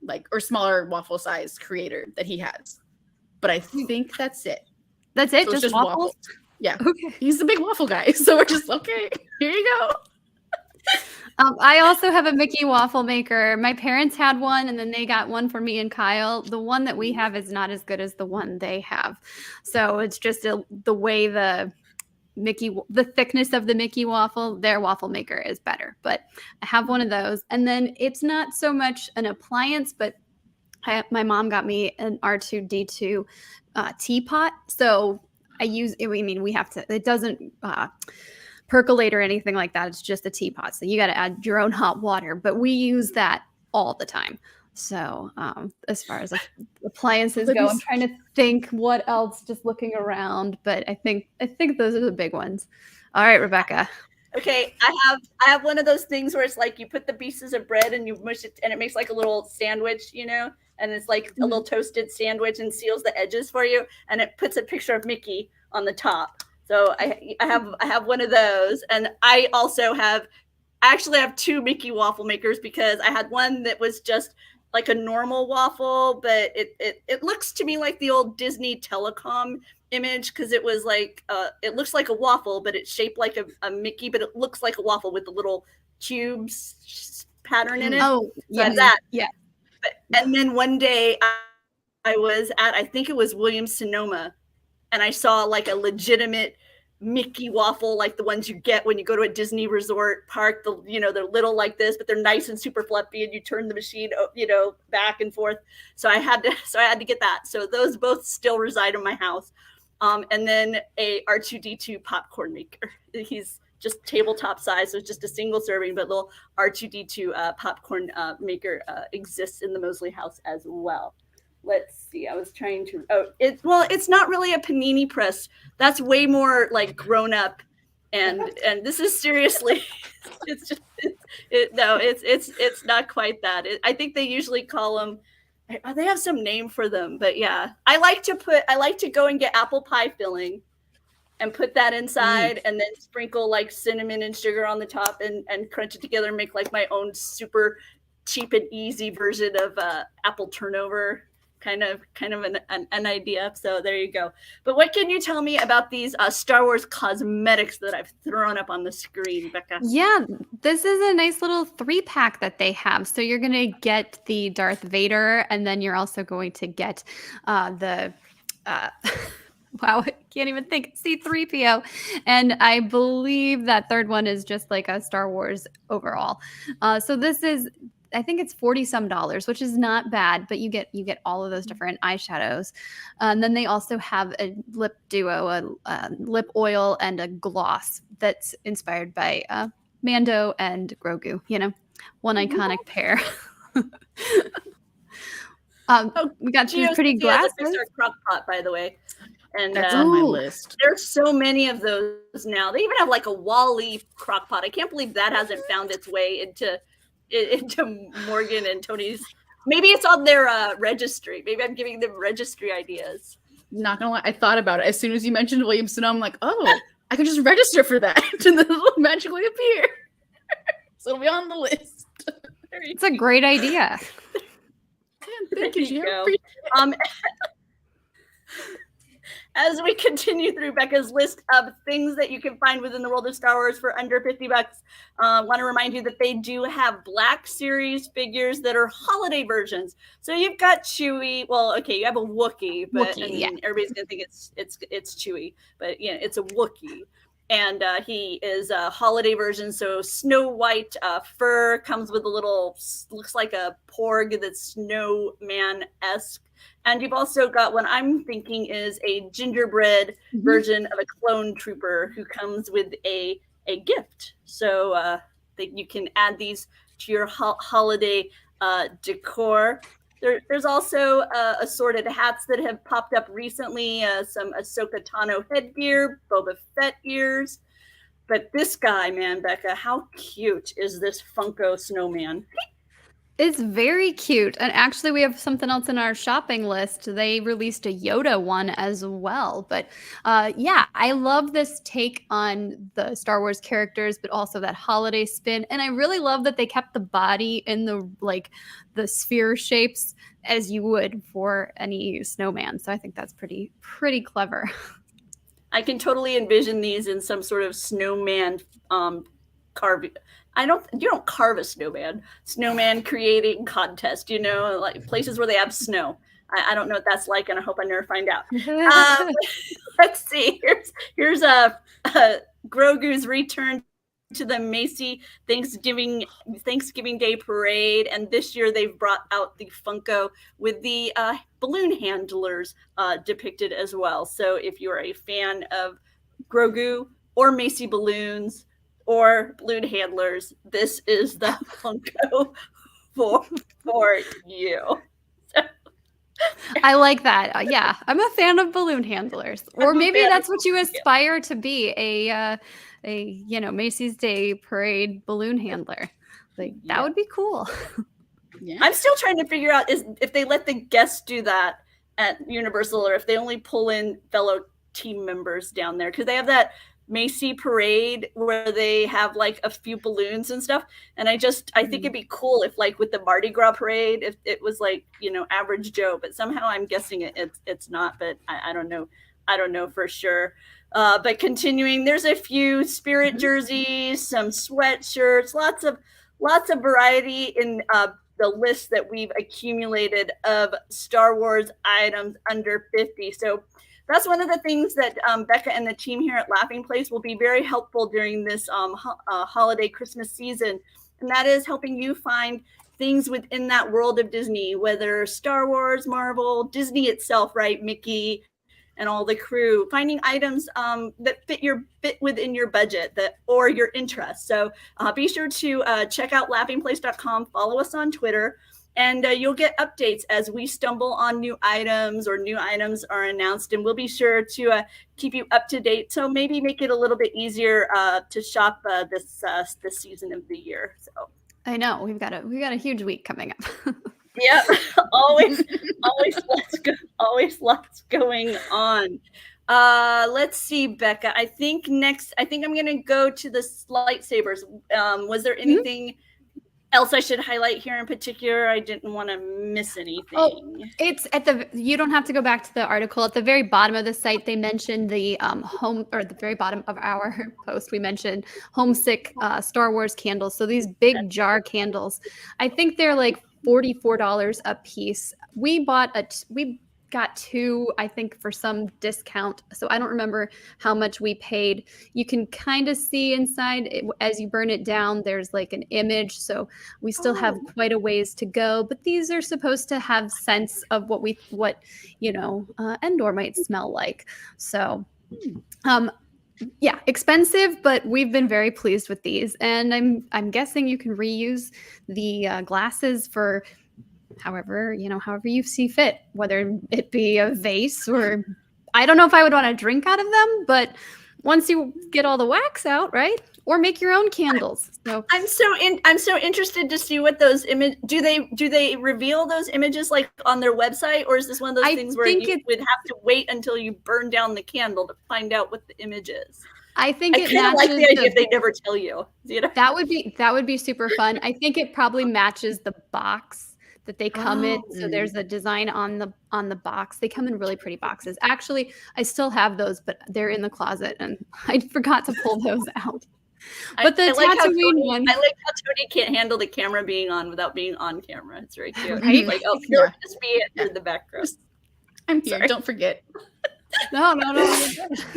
S3: like, or smaller waffle size creator that he has. But I think that's it.
S2: That's it?
S3: So
S2: just waffles?
S3: Yeah.
S2: Okay.
S3: He's a big waffle guy. So we're just, okay, here you go.
S2: I also have a Mickey waffle maker. My parents had one, and then they got one for me and Kyle. The one that we have is not as good as the one they have. So it's just the way the thickness of the Mickey waffle, their waffle maker is better. But I have one of those. And then it's not so much an appliance, but my mom got me an R2D2 teapot. So we have to, it doesn't percolate or anything like that. It's just a teapot. So you got to add your own hot water, but we use that all the time. So as far as appliances go, I'm trying to think what else, just looking around, but I think those are the big ones. All right, Rebecca.
S1: Okay, I have one of those things where it's like you put the pieces of bread and you mush it and it makes like a little sandwich, and it's like a little toasted sandwich and seals the edges for you, and it puts a picture of Mickey on the top. So I have one of those, and I also have two Mickey waffle makers, because I had one that was just like a normal waffle, but it looks to me like the old Disney telecom image, because it was like it looks like a waffle, but it's shaped like a Mickey, but it looks like a waffle with the little cubes pattern in it.
S2: Oh, yeah,
S1: so that.
S2: Yeah.
S1: And then one day I was at, I think it was Williams-Sonoma, and I saw like a legitimate Mickey waffle, like the ones you get when you go to a Disney resort park. They're little like this, but they're nice and super fluffy, and you turn the machine, back and forth. So I had to get that. So those both still reside in my house. And then a R2D2 popcorn maker. He's just tabletop size, so it's just a single serving, but little R2D2 popcorn maker exists in the Mosley house as well. Let's see. I was trying to. It's not really a panini press. That's way more like grown up, and this is seriously. It's not quite that. I think they usually call them. They have some name for them, but yeah, I like to go and get apple pie filling, and put that inside, and then sprinkle like cinnamon and sugar on the top, and crunch it together and make like my own super cheap and easy version of apple turnover. Kind of an idea. So there you go. But what can you tell me about these Star Wars cosmetics that I've thrown up on the screen, Becca?
S2: Yeah, this is a nice little 3-pack that they have. So you're going to get the Darth Vader, and then you're also going to get the wow, I can't even think, C-3PO. And I believe that third one is just like a Star Wars overall. So this is I think it's $40 some, which is not bad, but you get all of those different eyeshadows. And then they also have a lip duo, a lip oil and a gloss that's inspired by Mando and Grogu, one iconic pair. We got these pretty glasses.
S1: Has a Pixar crock pot, by the way. And
S3: that's on my list.
S1: There's so many of those now. They even have like a Wall-E crock pot. I can't believe that hasn't found its way into Morgan and Tony's. Maybe it's on their registry. Maybe I'm giving them registry ideas.
S3: Not gonna lie, I thought about it as soon as you mentioned Williamson. I'm like, oh, I could just register for that, and then it'll magically appear. So it'll be on the list.
S2: It's a great idea.
S3: Thank you, Gio.
S1: As we continue through Becca's list of things that you can find within the world of Star Wars for under $50, want to remind you that they do have Black Series figures that are holiday versions. So you've got Chewie. Well, okay, you have a Wookiee, but everybody's gonna think it's Chewie, but it's a Wookiee. And he is a holiday version, so Snow White fur, comes with a little, looks like a porg that's snowman-esque. And you've also got what I'm thinking is a gingerbread version of a clone trooper who comes with a gift. So that you can add these to your holiday decor. There's also assorted hats that have popped up recently, some Ahsoka Tano headgear, Boba Fett ears. But this guy, man, Becca, how cute is this Funko snowman?
S2: It's very cute. And actually, we have something else in our shopping list. They released a Yoda one as well. But I love this take on the Star Wars characters, but also that holiday spin. And I really love that they kept the body in the sphere shapes as you would for any snowman. So I think that's pretty clever.
S1: I can totally envision these in some sort of snowman carving. You don't carve a snowman creating contest, like places where they have snow. I don't know what that's like, and I hope I never find out. Let's see. Here's Grogu's return to the Macy Thanksgiving Day parade, and this year they've brought out the Funko with the balloon handlers depicted as well. So if you're a fan of Grogu or Macy balloons or balloon handlers, this is the Funko for you.
S2: I like that. I'm a fan of balloon handlers, or maybe that's what you aspire to be, a Macy's Day Parade balloon handler. That would be cool.
S1: Yeah. I'm still trying to figure out if they let the guests do that at Universal, or if they only pull in fellow team members down there, because they have that Macy parade where they have like a few balloons and stuff, and I think it'd be cool if, like with the Mardi Gras parade, if it was like average Joe, but somehow I'm guessing it's not, but I don't know for sure. But continuing, there's a few Spirit jerseys, some sweatshirts, lots of variety in the list that we've accumulated of Star Wars items under 50. So that's one of the things that Becca and the team here at Laughing Place will be very helpful during this holiday Christmas season. And that is helping you find things within that world of Disney, whether Star Wars, Marvel, Disney itself, right? Mickey and all the crew, finding items that fit within your budget or your interests. So be sure to check out laughingplace.com, follow us on Twitter, and you'll get updates as we stumble on new items or new items are announced, and we'll be sure to keep you up to date. So maybe make it a little bit easier to shop this season of the year. So
S2: I know we've got a huge week coming up.
S1: Yep, always lots going on. Let's see, Becca. I think I'm gonna go to the lightsabers. Was there anything else I should highlight here in particular? I didn't want to miss anything.
S2: Oh, it's you don't have to go back to the article. At the very bottom of the site, they mentioned the home, or at the very bottom of our post, we mentioned homesick Star Wars candles. So these big jar candles, I think they're like $44 a piece. We bought got 2, I think, for some discount. So I don't remember how much we paid. You can kind of see inside as you burn it down, there's like an image. So we still have quite a ways to go, but these are supposed to have sense of what Endor might smell like. So, yeah, expensive, but we've been very pleased with these. And I'm guessing you can reuse the glasses for however you see fit, whether it be a vase or I don't know if I would want to drink out of them, but once you get all the wax out, right? Or make your own candles. So
S1: I'm so interested to see what those do they reveal those images like on their website, or is this one of those things where you would have to wait until you burn down the candle to find out what the image is?
S2: I think
S1: I kind of like the idea if they never tell you.
S2: That would be super fun. I think it probably matches the box that they come in. So there's a design on the box. They come in really pretty boxes. Actually, I still have those, but they're in the closet and I forgot to pull those out. But the Tatooine one,
S1: I like how Tony can't handle the camera being on without being on camera. It's very cute. Right? Like, oh, here, just be it in the background.
S3: I'm sorry. Don't forget.
S2: No.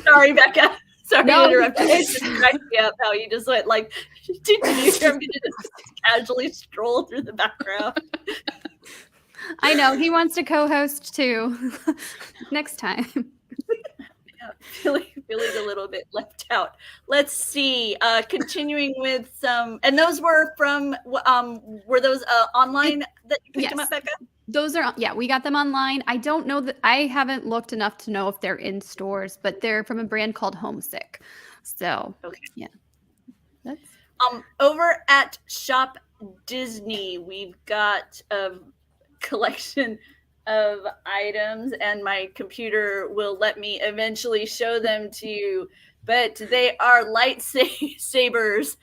S1: Sorry, Becca. Sorry to interrupt you. It's just cracked me up how you just went like, I'm going to just casually stroll through the background.
S2: I know. He wants to co-host too. Next time.
S1: Feeling a little bit left out. Let's see. Continuing with some, and those were from, were those online that you picked them up, Becca?
S2: Those are, we got them online. I don't know that I haven't looked enough to know if they're in stores, but they're from a brand called Homesick. So, yeah. That's...
S1: over at Shop Disney, we've got a collection of items, and my computer will let me eventually show them to you, but they are lightsabers.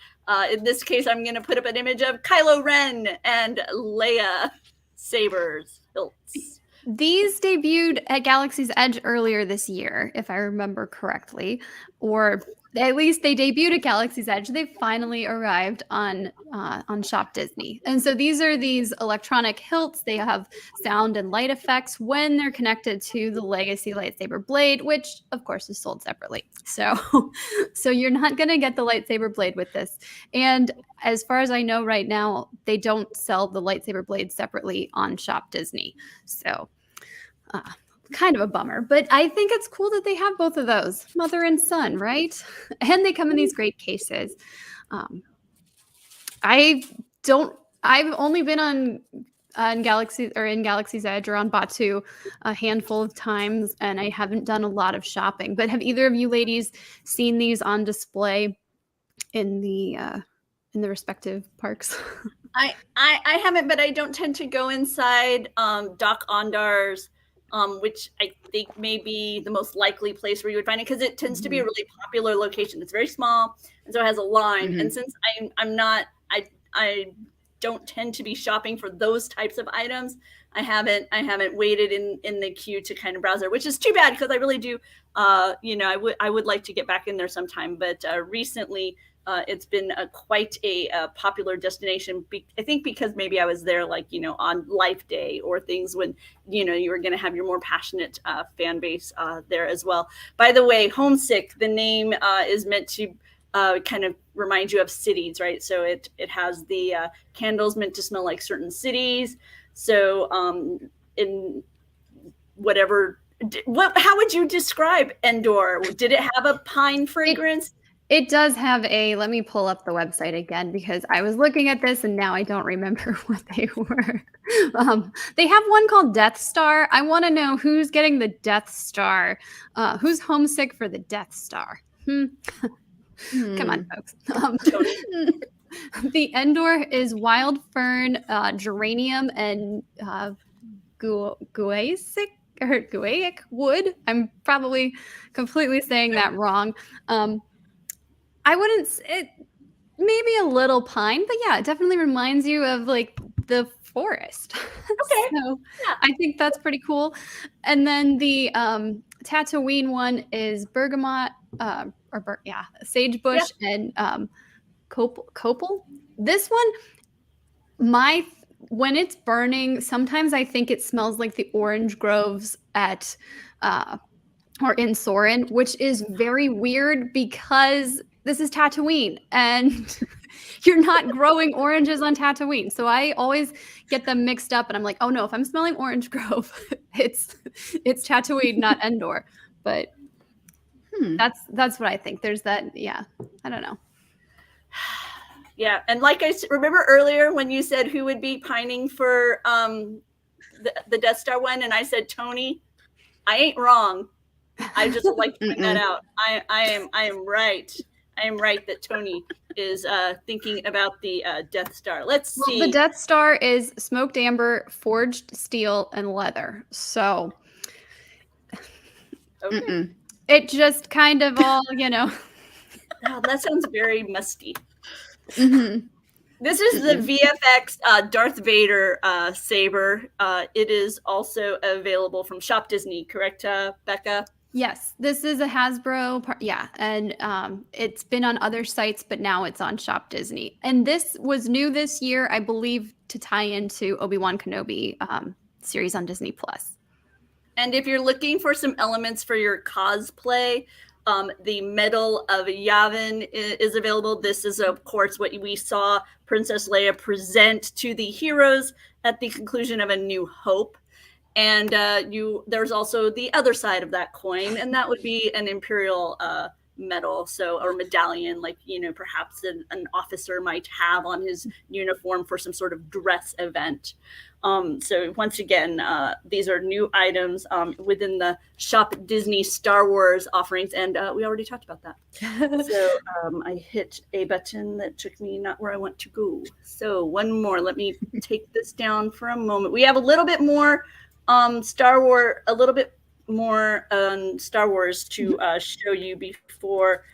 S1: In this case, I'm going to put up an image of Kylo Ren and Leia sabers, hilts.
S2: These debuted at Galaxy's Edge earlier this year, if I remember correctly, or at least they debuted at Galaxy's Edge. They finally arrived on Shop Disney. And so these are these electronic hilts. They have sound and light effects when they're connected to the Legacy lightsaber blade, which of course is sold separately. So you're not going to get the lightsaber blade with this. And as far as I know right now, they don't sell the lightsaber blade separately on Shop Disney. So kind of a bummer, but I think it's cool that they have both of those, mother and son, right? And they come in these great cases. I've only been on Galaxy's Edge or on Batu a handful of times, and I haven't done a lot of shopping. But have either of you ladies seen these on display in the respective parks?
S1: I haven't, but I don't tend to go inside Doc Ondar's, which I think may be the most likely place where you would find it, because it tends to be a really popular location. It's very small, and so it has a line. And since I don't tend to be shopping for those types of items, I haven't waited in the queue to kind of browse there, which is too bad, because I really do. I would like to get back in there sometime, but recently. It's been quite a popular destination. I think because maybe I was there on Life Day or things when, you were going to have your more passionate fan base there as well. By the way, Homesick, the name is meant to kind of remind you of cities, right? So it has the candles meant to smell like certain cities. So in whatever, how would you describe Endor? Did it have a pine fragrance?
S2: It does have let me pull up the website again, because I was looking at this and now I don't remember what they were. They have one called Death Star. I want to know who's getting the Death Star. Who's homesick for the Death Star? Come on, folks. The Endor is wild fern, geranium, and guaiac wood. I'm probably completely saying that wrong. I wouldn't. It maybe a little pine, but yeah, it definitely reminds you of like the forest.
S1: Okay.
S2: So yeah. I think that's pretty cool. And then the Tatooine one is bergamot, sagebush, and copal. This one, when it's burning, sometimes I think it smells like the orange groves at or in Soren, which is very weird because this is Tatooine and you're not growing oranges on Tatooine. So I always get them mixed up and I'm like, oh no, if I'm smelling orange grove, it's Tatooine, not Endor. But that's what I think. There's that, yeah. I don't know.
S1: Yeah, and like I remember earlier when you said who would be pining for the Death Star one, and I said Tony. I ain't wrong. I just would like to point that out. I am right. I am right that Tony is thinking about the Death Star. Let's see.
S2: The Death Star is smoked amber, forged steel, and leather. So
S1: okay.
S2: It just kind of all, you know.
S1: Oh, that sounds very musty. This is the VFX Darth Vader saber. It is also available from Shop Disney, correct, Becca?
S2: Yes, this is a Hasbro, yeah, and it's been on other sites, but now it's on Shop Disney. And this was new this year, I believe, to tie into Obi-Wan Kenobi series on Disney+.
S1: And if you're looking for some elements for your cosplay, the Medal of Yavin is available. This is, of course, what we saw Princess Leia present to the heroes at the conclusion of A New Hope. And there's also the other side of that coin, and that would be an Imperial medal, or medallion, like, perhaps an officer might have on his uniform for some sort of dress event. So once again, these are new items within the Shop Disney Star Wars offerings, and we already talked about that. So I hit a button that took me not where I want to go. So one more. Let me take this down for a moment. We have a little bit more Star Wars to show you before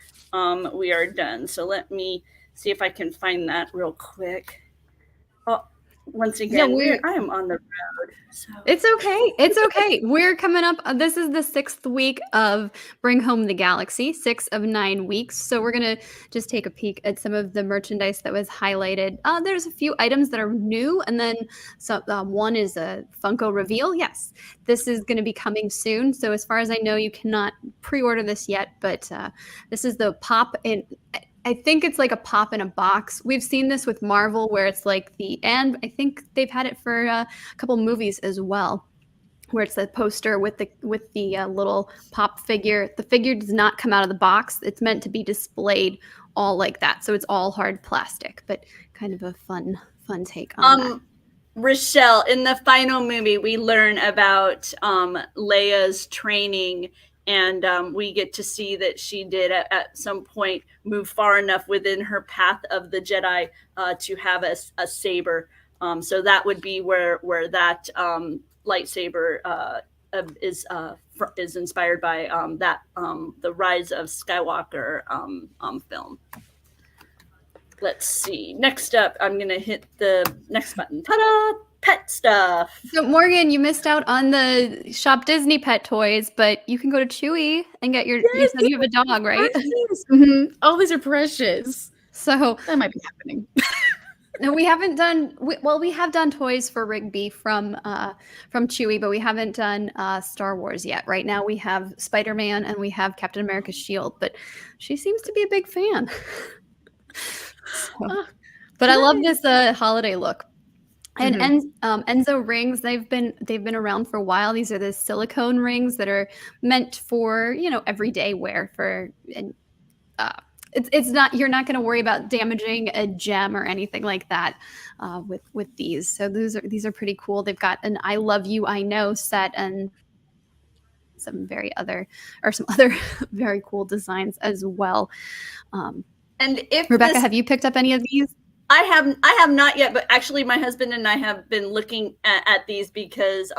S1: we are done. So let me see if I can find that real quick. Oh, once again, I am on the road. So.
S2: It's okay. It's okay. We're coming up. This is the 6th week of Bring Home the Galaxy, 6 of 9 weeks. So we're going to just take a peek at some of the merchandise that was highlighted. There's a few items that are new. And then one is a Funko reveal. Yes, this is going to be coming soon. So as far as I know, you cannot pre-order this yet. But this is the pop in... I think it's like a pop in a box. We've seen this with Marvel where it's like and I think they've had it for a couple movies as well, where it's a poster with the little pop figure. The figure does not come out of the box. It's meant to be displayed all like that. So it's all hard plastic, but kind of a fun take on that.
S1: Rochelle, in the final movie, we learn about Leia's training. And we get to see that she did at some point move far enough within her path of the Jedi to have a saber. So that would be where that lightsaber is inspired by the Rise of Skywalker film. Let's see. Next up, I'm going to hit the next button. Ta-da! Pet stuff.
S2: So Morgan, you missed out on the Shop Disney pet toys, but you can go to Chewy and get you said you have a dog, right?
S3: All these are precious.
S2: So
S3: that might be happening.
S2: No, we haven't done. We have done toys for Rigby from Chewy, but we haven't done Star Wars yet. Right now, we have Spider-Man and we have Captain America's shield, but she seems to be a big fan. But I love this holiday look. And Enzo rings, they've been around for a while. These are the silicone rings that are meant for, everyday wear it's not, you're not going to worry about damaging a gem or anything like that with these. So these are pretty cool. They've got an I Love You, I Know set and some other very cool designs as well.
S1: And if
S2: Rebecca, have you picked up any of these?
S1: I have not yet, but actually my husband and I have been looking at these because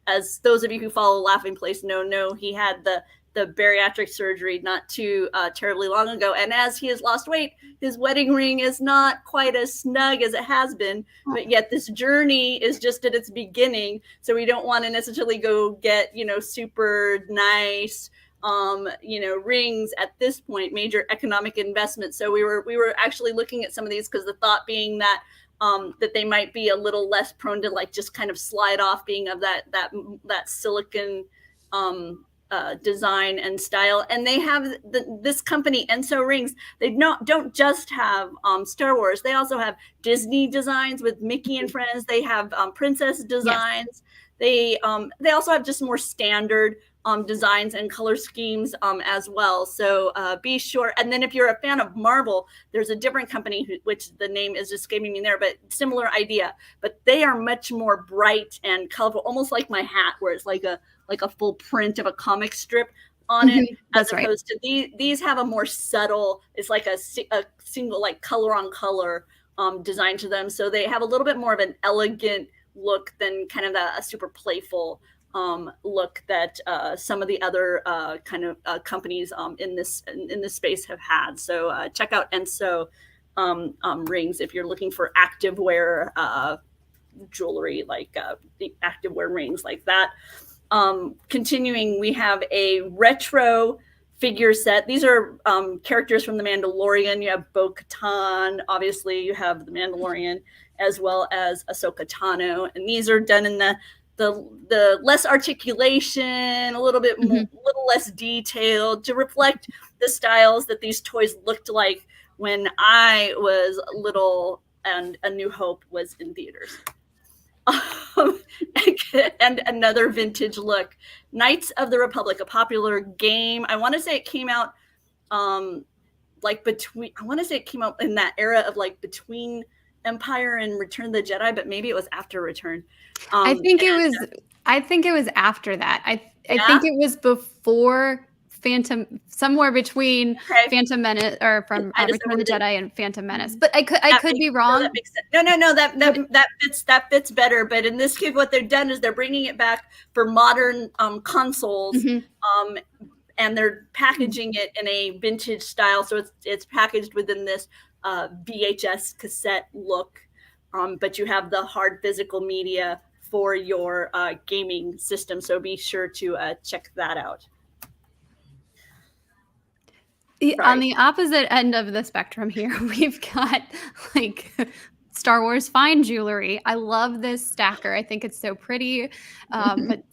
S1: as those of you who follow Laughing Place know, he had the bariatric surgery not too terribly long ago. And as he has lost weight, his wedding ring is not quite as snug as it has been, but yet this journey is just at its beginning. So we don't want to necessarily go get, super nice rings at this point, major economic investment. So we were actually looking at some of these because the thought being that that they might be a little less prone to like just kind of slide off, being of that silicon design and style. And they have this company, Enso Rings. They don't just have Star Wars. They also have Disney designs with Mickey and Friends. They have princess designs. Yes. They also have just more standard designs and color schemes as well. So be sure. And then if you're a fan of Marvel, there's a different company, which the name is escaping me there, but similar idea. But they are much more bright and colorful, almost like my hat, where it's like a full print of a comic strip on it.
S2: That's
S1: as opposed to these have a more subtle, it's like a single like color on color design to them. So they have a little bit more of an elegant look than kind of a super playful look that some of the other kind of companies in this space have had. So check out Enso Rings if you're looking for activewear jewelry, like the activewear rings like that. Continuing, we have a retro figure set. These are characters from The Mandalorian. You have Bo-Katan, obviously you have The Mandalorian, as well as Ahsoka Tano. And these are done in the less articulation, a little bit more, little less detailed, to reflect the styles that these toys looked like when I was little and A New Hope was in theaters. And another vintage look, Knights of the Republic, a popular game. I want to say it came out it came out in that era of like between Empire and Return of the Jedi, but maybe it was after Return.
S2: I think it was after that. I think it was before Phantom, somewhere between Phantom Menace, or from Return of the Jedi and Phantom Menace. But I could be wrong.
S1: That makes sense. No, that fits better. But in this case, what they've done is they're bringing it back for modern consoles, and they're packaging it in a vintage style. So it's packaged within this VHS cassette look, but you have the hard physical media for your gaming system. So be sure to check that out.
S2: On the opposite end of the spectrum here, we've got like Star Wars fine jewelry. I love this stacker. I think it's so pretty. But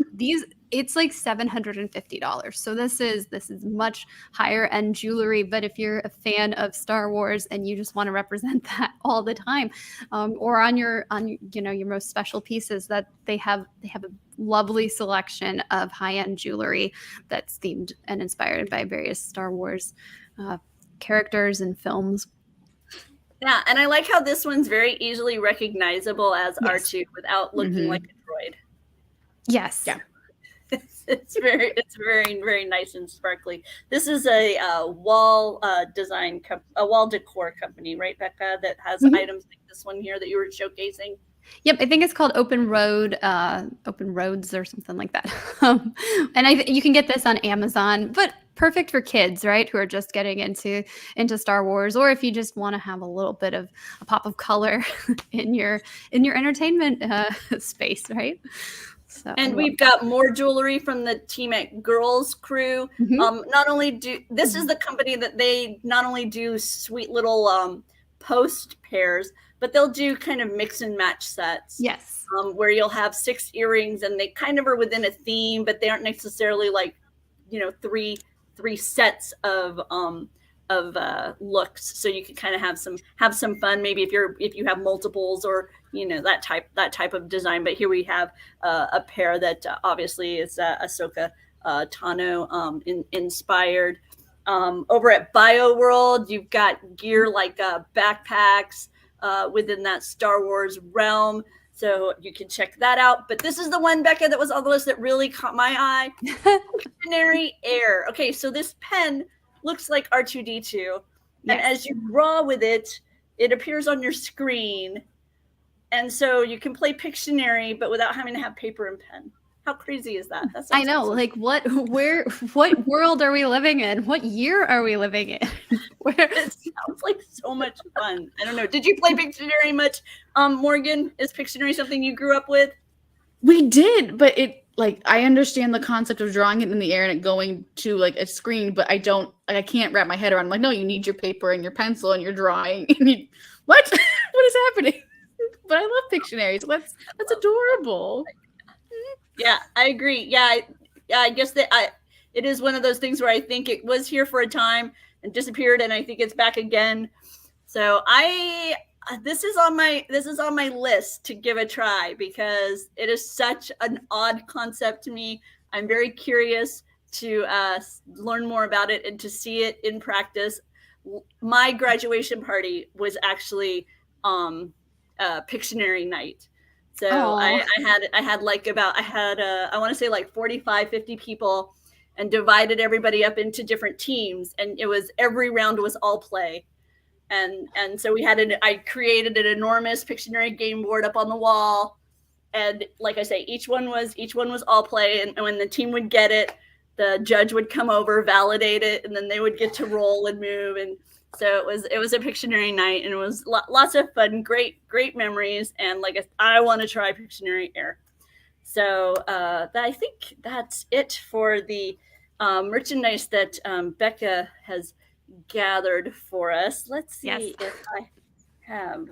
S2: it's like $750. So this is much higher end jewelry. But if you're a fan of Star Wars and you just want to represent that all the time, or on your most special pieces, that they have a lovely selection of high end jewelry that's themed and inspired by various Star Wars characters and films.
S1: Yeah, and I like how this one's very easily recognizable as R2 without looking like a droid.
S2: Yes.
S1: Yeah. It's very, very nice and sparkly. This is a wall a wall decor company, right, Becca? That has items like this one here that you were showcasing.
S2: Yep, I think it's called Open Roads or something like that. And you can get this on Amazon, but perfect for kids, right, who are just getting into Star Wars, or if you just want to have a little bit of a pop of color in your entertainment space, right? So,
S1: and we've got more jewelry from the team at Girls Crew. Not only this is the company that they not only do sweet little post pairs, but they'll do kind of mix and match sets.
S2: Yes.
S1: Where you'll have 6 earrings and they kind of are within a theme, but they aren't necessarily like, three sets of looks. So you can kind of have some fun. Maybe if you have multiples or that type of design. But here we have a pair that obviously is Ahsoka Tano inspired. Over at BioWorld, you've got gear like backpacks within that Star Wars realm. So you can check that out. But this is the one, Becca, that was on the list that really caught my eye. Visionary Air. Okay, so this pen looks like R2-D2. Yes. And as you draw with it, it appears on your screen. And so you can play Pictionary, but without having to have paper and pen. How crazy is that?
S2: I know. Awesome. Like what world are we living in? What year are we living in?
S1: It sounds like so much fun. I don't know. Did you play Pictionary much? Morgan, is Pictionary something you grew up with?
S3: We did, but I understand the concept of drawing it in the air and it going to like a screen, but I can't wrap my head around. I'm like, no, you need your paper and your pencil and your drawing. What? What is happening? But I love Pictionary, so that's adorable.
S1: Yeah, I agree. Yeah, I guess that it is one of those things where I think it was here for a time and disappeared, and I think it's back again. So this is on my list to give a try because it is such an odd concept to me. I'm very curious to learn more about it and to see it in practice. My graduation party was actually Pictionary night. So I had like I want to say like 45, 50 people and divided everybody up into different teams. And it was every round was all play. And so I created an enormous Pictionary game board up on the wall. And like I say, each one was all play. And when the team would get it, the judge would come over, validate it, and then they would get to roll and move. And so it was a Pictionary night, and it was lots of fun, great memories. And like I want to try Pictionary Air. So I think that's it for the merchandise that Becca has gathered for us. Let's see if I have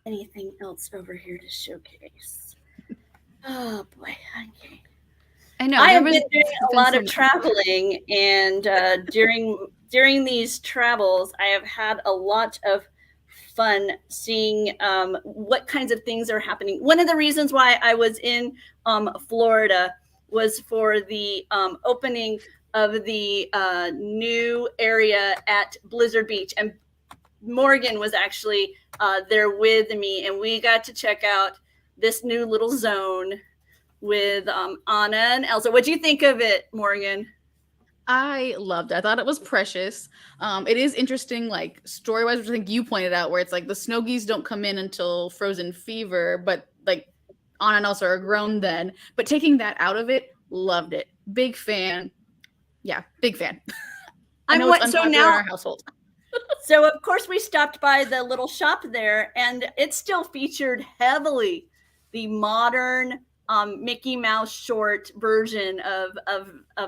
S1: anything else over here to showcase. Oh boy, okay.
S2: I know.
S1: I have been doing a lot of traveling, and during these travels, I have had a lot of fun seeing what kinds of things are happening. One of the reasons why I was in Florida was for the opening of the new area at Blizzard Beach, and Morgan was actually there with me, and we got to check out this new little zone with Anna and Elsa. What'd you think of it, Morgan?
S3: I loved it. I thought it was precious. It is interesting, like story-wise, which I think you pointed out, where it's like the snow geese don't come in until Frozen Fever, but like Anna and Elsa are grown then. But taking that out of it, loved it. Big fan. Yeah, big fan. I know it's unpopular in our household.
S1: So of course we stopped by the little shop there, and it still featured heavily the modern Mickey Mouse short version of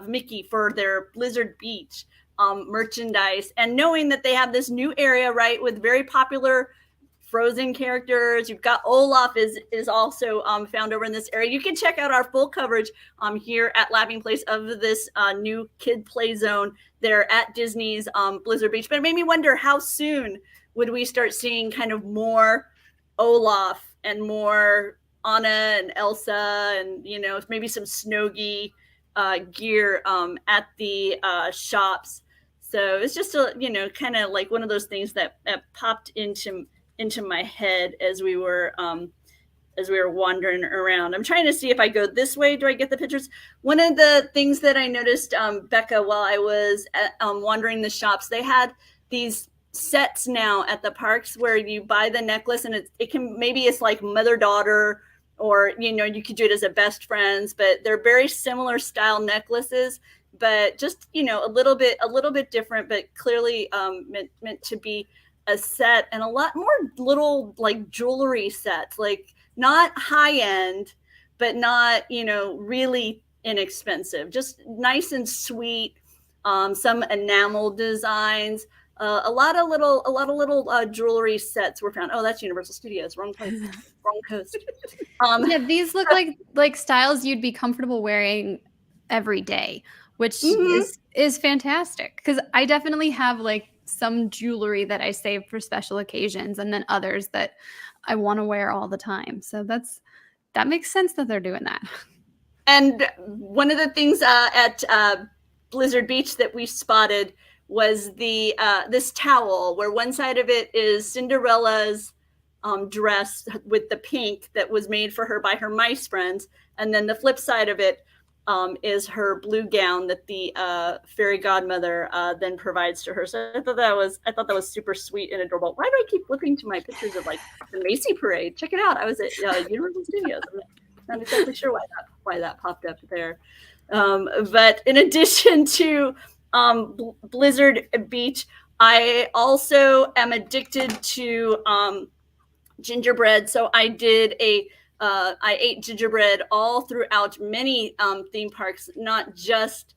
S1: Mickey for their Blizzard Beach merchandise. And knowing that they have this new area, right, with very popular Frozen characters. You've got Olaf is also found over in this area. You can check out our full coverage here at Laughing Place of this new kid play zone there at Disney's Blizzard Beach. But it made me wonder, how soon would we start seeing kind of more Olaf and more Anna and Elsa, and maybe some Snowgy gear at the shops. So it's just kind of like one of those things that popped into my head as we were wandering around. I'm trying to see if I go this way, do I get the pictures? One of the things that I noticed, Becca, while I was wandering the shops, they had these sets now at the parks where you buy the necklace, and it's like mother-daughter, or you could do it as a best friends, but they're very similar style necklaces, but just a little bit different, but clearly meant to be a set, and a lot more little like jewelry sets, like not high end, but not really inexpensive, just nice and sweet. Some enamel designs. A lot of little jewelry sets were found. Oh, that's Universal Studios. Wrong place. Wrong coast.
S2: Yeah, these look like styles you'd be comfortable wearing every day, which is fantastic. Because I definitely have like some jewelry that I save for special occasions, and then others that I want to wear all the time. So that makes sense that they're doing that. And
S1: one of the things at Blizzard Beach that we spotted was the this towel, where one side of it is Cinderella's dress with the pink that was made for her by her mice friends, and then the flip side of it is her blue gown that the fairy godmother then provides to her. So I thought that was super sweet and adorable. Why do I keep flipping to my pictures of like the Macy parade? Check it out. I was at Universal Studios. I'm not exactly sure why that popped up there. But in addition to Blizzard Beach, I also am addicted to gingerbread. So I ate gingerbread all throughout many theme parks, not just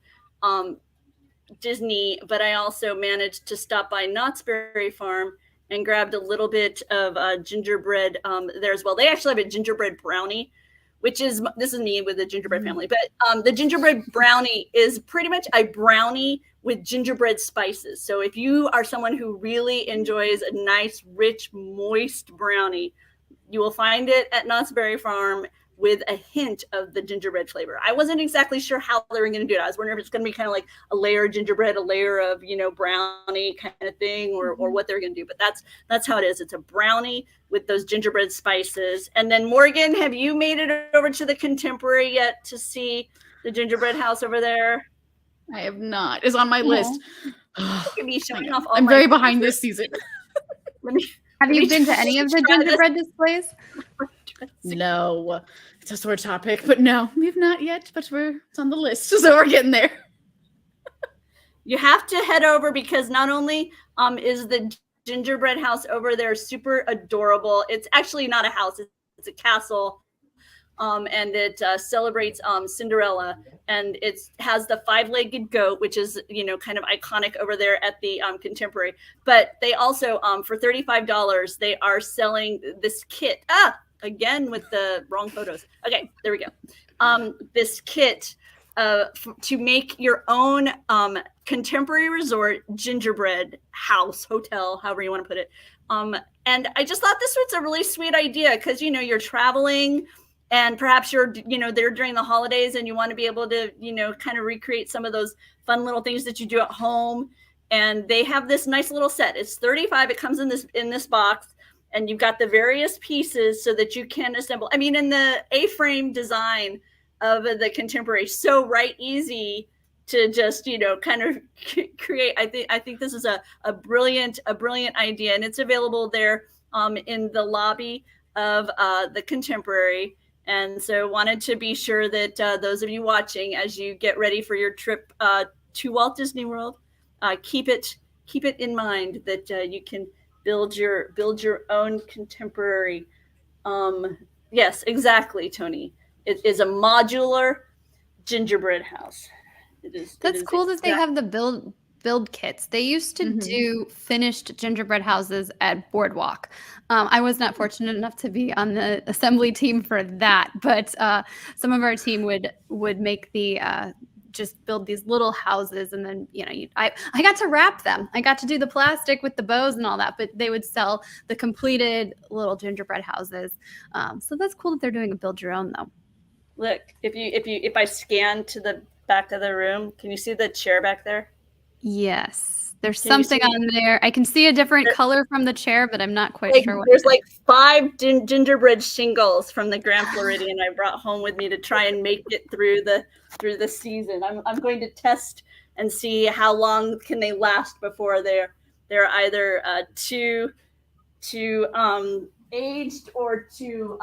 S1: Disney, but I also managed to stop by Knott's Berry Farm and grabbed a little bit of gingerbread there as well. They actually have a gingerbread brownie, which is, this is me with the gingerbread family, but the gingerbread brownie is pretty much a brownie with gingerbread spices. So if you are someone who really enjoys a nice, rich, moist brownie, you will find it at Knott's Berry Farm with a hint of the gingerbread flavor. I wasn't exactly sure how they were going to do it. I was wondering if it's going to be kind of like a layer of gingerbread, a layer of, brownie kind of thing, or what they're going to do. But that's how it is. It's a brownie with those gingerbread spices. And then Morgan, have you made it over to the Contemporary yet to see the gingerbread house over there?
S3: I have not. It's on my list.
S1: I'm
S3: very behind this season.
S2: Have you been to any of the gingerbread displays?
S3: No, it's a sore topic, but no, we've not yet, but it's on the list, so we're getting there.
S1: You have to head over because not only is the gingerbread house over there super adorable. It's actually not a house, it's a castle. And it celebrates Cinderella, and it has the 5-legged goat, which is, kind of iconic over there at the Contemporary. But they also, for $35, they are selling this kit. Again with the wrong photos. Okay, there we go. This kit to make your own Contemporary Resort gingerbread house, hotel, however you want to put it. And I just thought this was a really sweet idea because, you're traveling. And perhaps you're, there during the holidays and you want to be able to, kind of recreate some of those fun little things that you do at home. And they have this nice little set. It's $35. It comes in this box, and you've got the various pieces so that you can assemble. I mean, in the A-frame design of the Contemporary, so easy to just, kind of create. I think this is a brilliant idea, and it's available there in the lobby of the Contemporary. And so wanted to be sure that those of you watching, as you get ready for your trip to Walt Disney World, keep it in mind that you can build your own Contemporary. Yes, exactly, Tony. It is a modular gingerbread house.
S2: That's cool that they have the build kits. They used to do finished gingerbread houses at Boardwalk. I was not fortunate enough to be on the assembly team for that, but some of our team would make the just build these little houses, and then I got to wrap them. I got to do the plastic with the bows and all that, but they would sell the completed little gingerbread houses. So that's cool that they're doing a build your own though.
S1: Look, if I scan to the back of the room, can you see the chair back there?
S2: Yes, there's something on there. I can see a different color from the chair, but I'm not quite sure what.
S1: There's 5 gingerbread shingles from the Grand Floridian I brought home with me to try and make it through the season. I'm going to test and see how long can they last before they're either too aged or too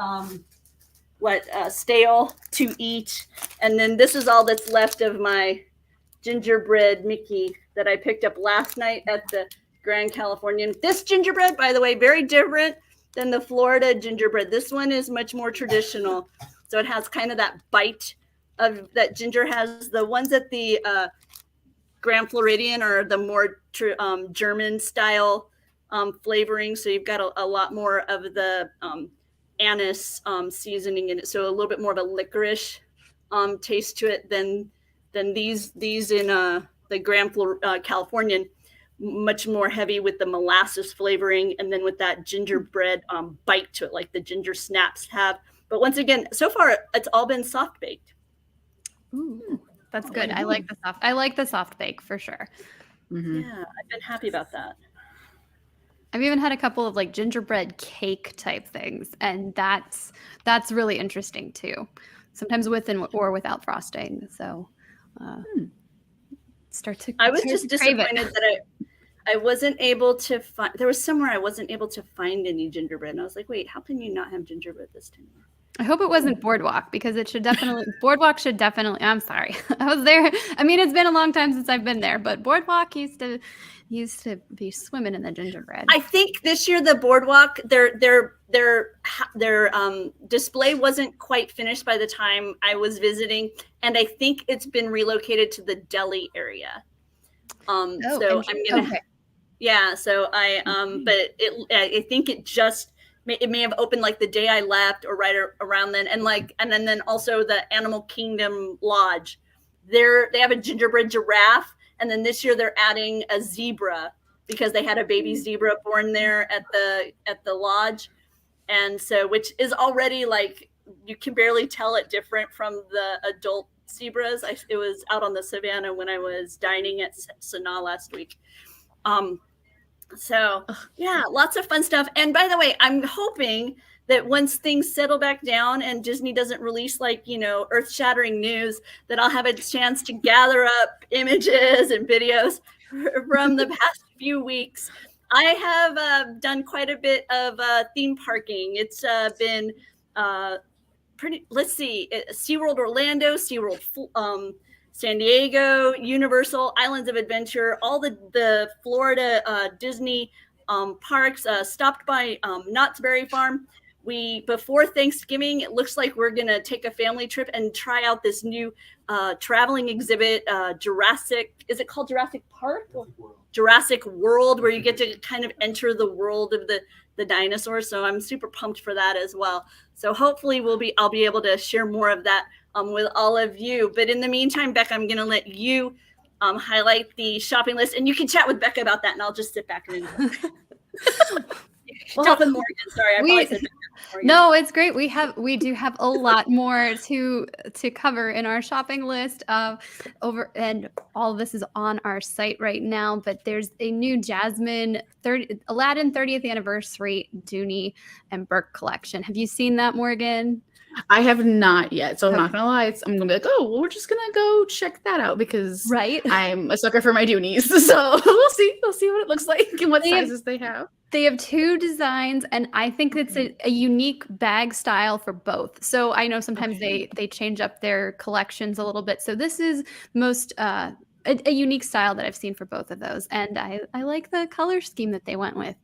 S1: stale to eat. And then this is all that's left of my gingerbread Mickey that I picked up last night at the Grand Californian. This gingerbread, by the way, very different than the Florida gingerbread. This one is much more traditional. So it has kind of that bite of that ginger has. The ones at the Grand Floridian are the more German style flavoring. So you've got a lot more of the anise seasoning in it. So a little bit more of a licorice taste to it than these in the Grand Californian, much more heavy with the molasses flavoring, and then with that gingerbread bite to it, like the ginger snaps have. But once again, so far it's all been soft baked.
S2: Ooh, that's good. I like the soft bake for sure.
S1: Yeah, I've been happy about that.
S2: I've even had a couple of gingerbread cake type things, and that's really interesting too. Sometimes with or without frosting. So.
S1: I was just disappointed that I wasn't able to find. There was somewhere I wasn't able to find any gingerbread, and I was like, "Wait, how can you not have gingerbread this time?"
S2: I hope it wasn't Boardwalk because it should definitely. Boardwalk should definitely. I'm sorry, I was there. I mean, it's been a long time since I've been there, but Boardwalk used to be swimming in the gingerbread.
S1: I think this year the Boardwalk their display wasn't quite finished by the time I was visiting, and I think it's been relocated to the deli area. So I'm gonna Yeah, so I think it may have opened like the day I left or right around then, and then also the Animal Kingdom Lodge. They have a gingerbread giraffe, and then this year they're adding a zebra because they had a baby zebra born there at the lodge, and so which is already like you can barely tell it different from the adult zebras. It was out on the savannah when I was dining at Sanaa last week. So yeah, lots of fun stuff. And by the way, I'm hoping that once things settle back down and Disney doesn't release earth-shattering news, that I'll have a chance to gather up images and videos from the past few weeks. I have done quite a bit of theme parking. It's been pretty. Let's see, SeaWorld Orlando, SeaWorld San Diego, Universal, Islands of Adventure, all the Florida Disney parks. Stopped by Knott's Berry Farm. Before Thanksgiving, it looks like we're gonna take a family trip and try out this new traveling exhibit, Jurassic. Is it called Jurassic Park? Jurassic World, where you get to kind of enter the world of the dinosaurs. So I'm super pumped for that as well. So hopefully I'll be able to share more of that with all of you. But in the meantime, Becca, I'm going to let you highlight the shopping list, and you can chat with Becca about that, and I'll just sit back and enjoy. Well, Morgan, sorry, I probably said Becca.
S2: No, it's great. We do have a lot more to cover in our shopping list and all of this is on our site right now. But there's a new Jasmine Aladdin 30th anniversary Dooney and Burke collection. Have you seen that, Morgan?
S3: I have not yet, so I'm not gonna lie. I'm gonna be like, oh, well, we're just gonna go check that out because I'm a sucker for my Doonies. So we'll see what it looks like and what sizes they have.
S2: They have two designs, and I think it's a unique bag style for both. So I know sometimes they change up their collections a little bit. So this is most a unique style that I've seen for both of those. And I like the color scheme that they went with.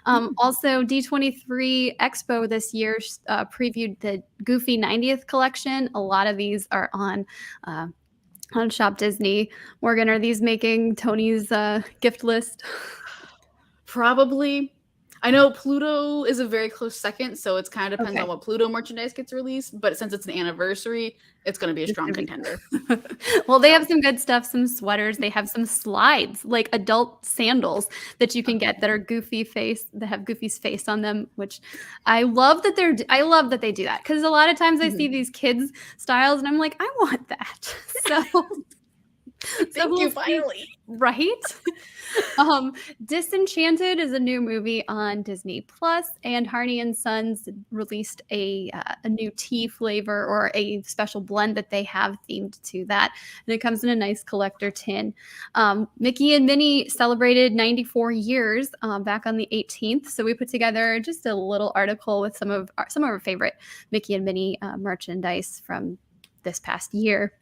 S2: Also, D23 Expo this year previewed the Goofy 90th collection. A lot of these are on Shop Disney. Morgan, are these making Tony's gift list?
S3: Probably. I know Pluto is a very close second, so it's kind of depends on what Pluto merchandise gets released. But since it's an anniversary, it's going to be a strong contender.
S2: Well, they have some good stuff, some sweaters. They have some slides, like adult sandals that you can get that are that have Goofy's face on them, which I love that they do that, because a lot of times I see these kids styles and I'm like, I want that. So
S3: Thank you, finally.
S2: Right? Disenchanted is a new movie on Disney Plus, and Harney and Sons released a new tea flavor or a special blend that they have themed to that, and it comes in a nice collector tin. Mickey and Minnie celebrated 94 years back on the 18th, so we put together just a little article with some of our favorite Mickey and Minnie merchandise from this past year.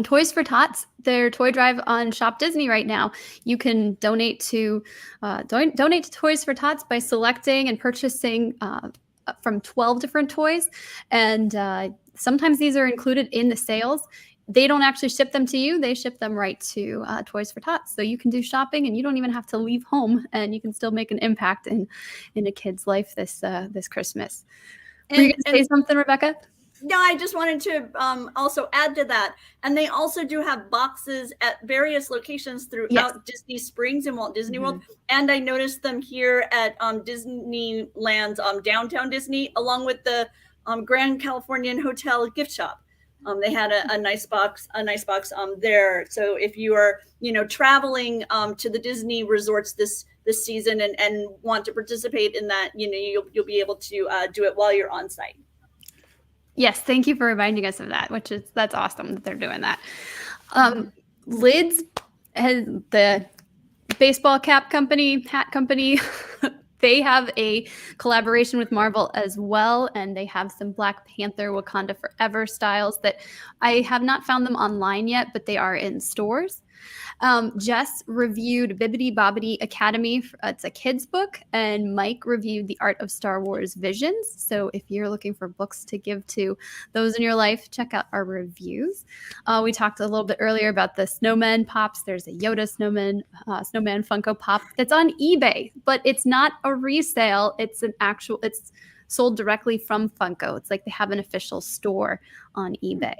S2: Toys for Tots, their toy drive on Shop Disney right now. You can donate to Toys for Tots by selecting and purchasing from 12 different toys, and sometimes these are included in the sales. They don't actually ship them to you; they ship them right to Toys for Tots. So you can do shopping, and you don't even have to leave home, and you can still make an impact in a kid's life this Christmas. Were you going to say something, Rebecca?
S1: No, I just wanted to also add to that. And they also do have boxes at various locations throughout Disney Springs and Walt Disney World. And I noticed them here at Disneyland's Downtown Disney, along with the Grand Californian Hotel gift shop. They had a nice box there. So if you are, traveling to the Disney resorts this season and want to participate in that, you'll be able to do it while you're on site.
S2: Yes, thank you for reminding us of that, that's awesome that they're doing that. Lids, the baseball hat company, they have a collaboration with Marvel as well, and they have some Black Panther Wakanda Forever styles that I have not found them online yet, but they are in stores. Jess reviewed Bibbidi Bobbidi Academy. It's a kid's book, and Mike reviewed The Art of Star Wars Visions. So if you're looking for books to give to those in your life, check out our reviews. We talked a little bit earlier about the snowman pops. There's a Yoda snowman Funko Pop that's on eBay, but it's not a resale. It's sold directly from Funko. It's like they have an official store on eBay.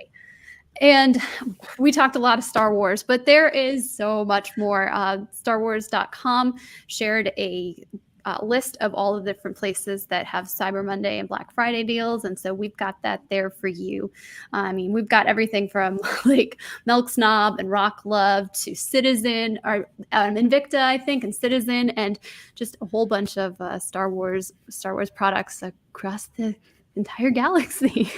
S2: And we talked a lot of Star Wars, but there is so much more. StarWars.com shared a list of all the different places that have Cyber Monday and Black Friday deals. And so we've got that there for you. I mean, we've got everything from like Milk Snob and Rock Love to Citizen, or Invicta, I think, and Citizen, and just a whole bunch of Star Wars products across the entire galaxy.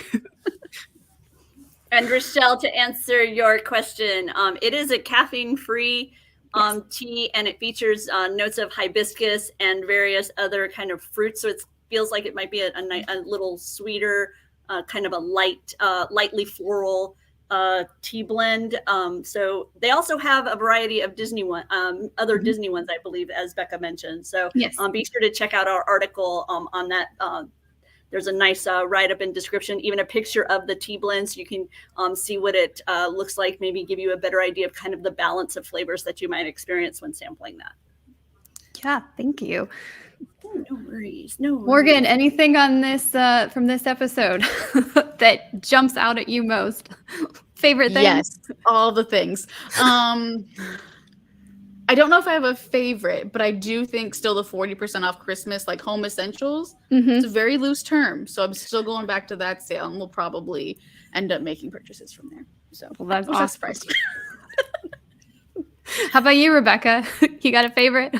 S1: And Rochelle, to answer your question, it is a caffeine-free tea, and it features notes of hibiscus and various other kind of fruits. So it feels like it might be a little sweeter, kind of a lightly floral tea blend. So they also have a variety of Disney other Disney ones, I believe, as Becca mentioned. So
S2: yes.
S1: Be sure to check out our article on that. There's a nice write-up and description, even a picture of the tea blend, so you can see what it looks like, maybe give you a better idea of kind of the balance of flavors that you might experience when sampling that.
S2: Yeah, thank you.
S1: Oh, no worries. No worries.
S2: Morgan, anything on this from this episode that jumps out at you most? Favorite thing?
S3: Yes, all the things. I don't know if I have a favorite, but I do think still the 40% off Christmas, like home essentials, it's a very loose term. So I'm still going back to that sale, and we'll probably end up making purchases from there. So
S2: well, that's
S3: awesome.
S2: Surprised. How about you, Rebecca? You got a favorite?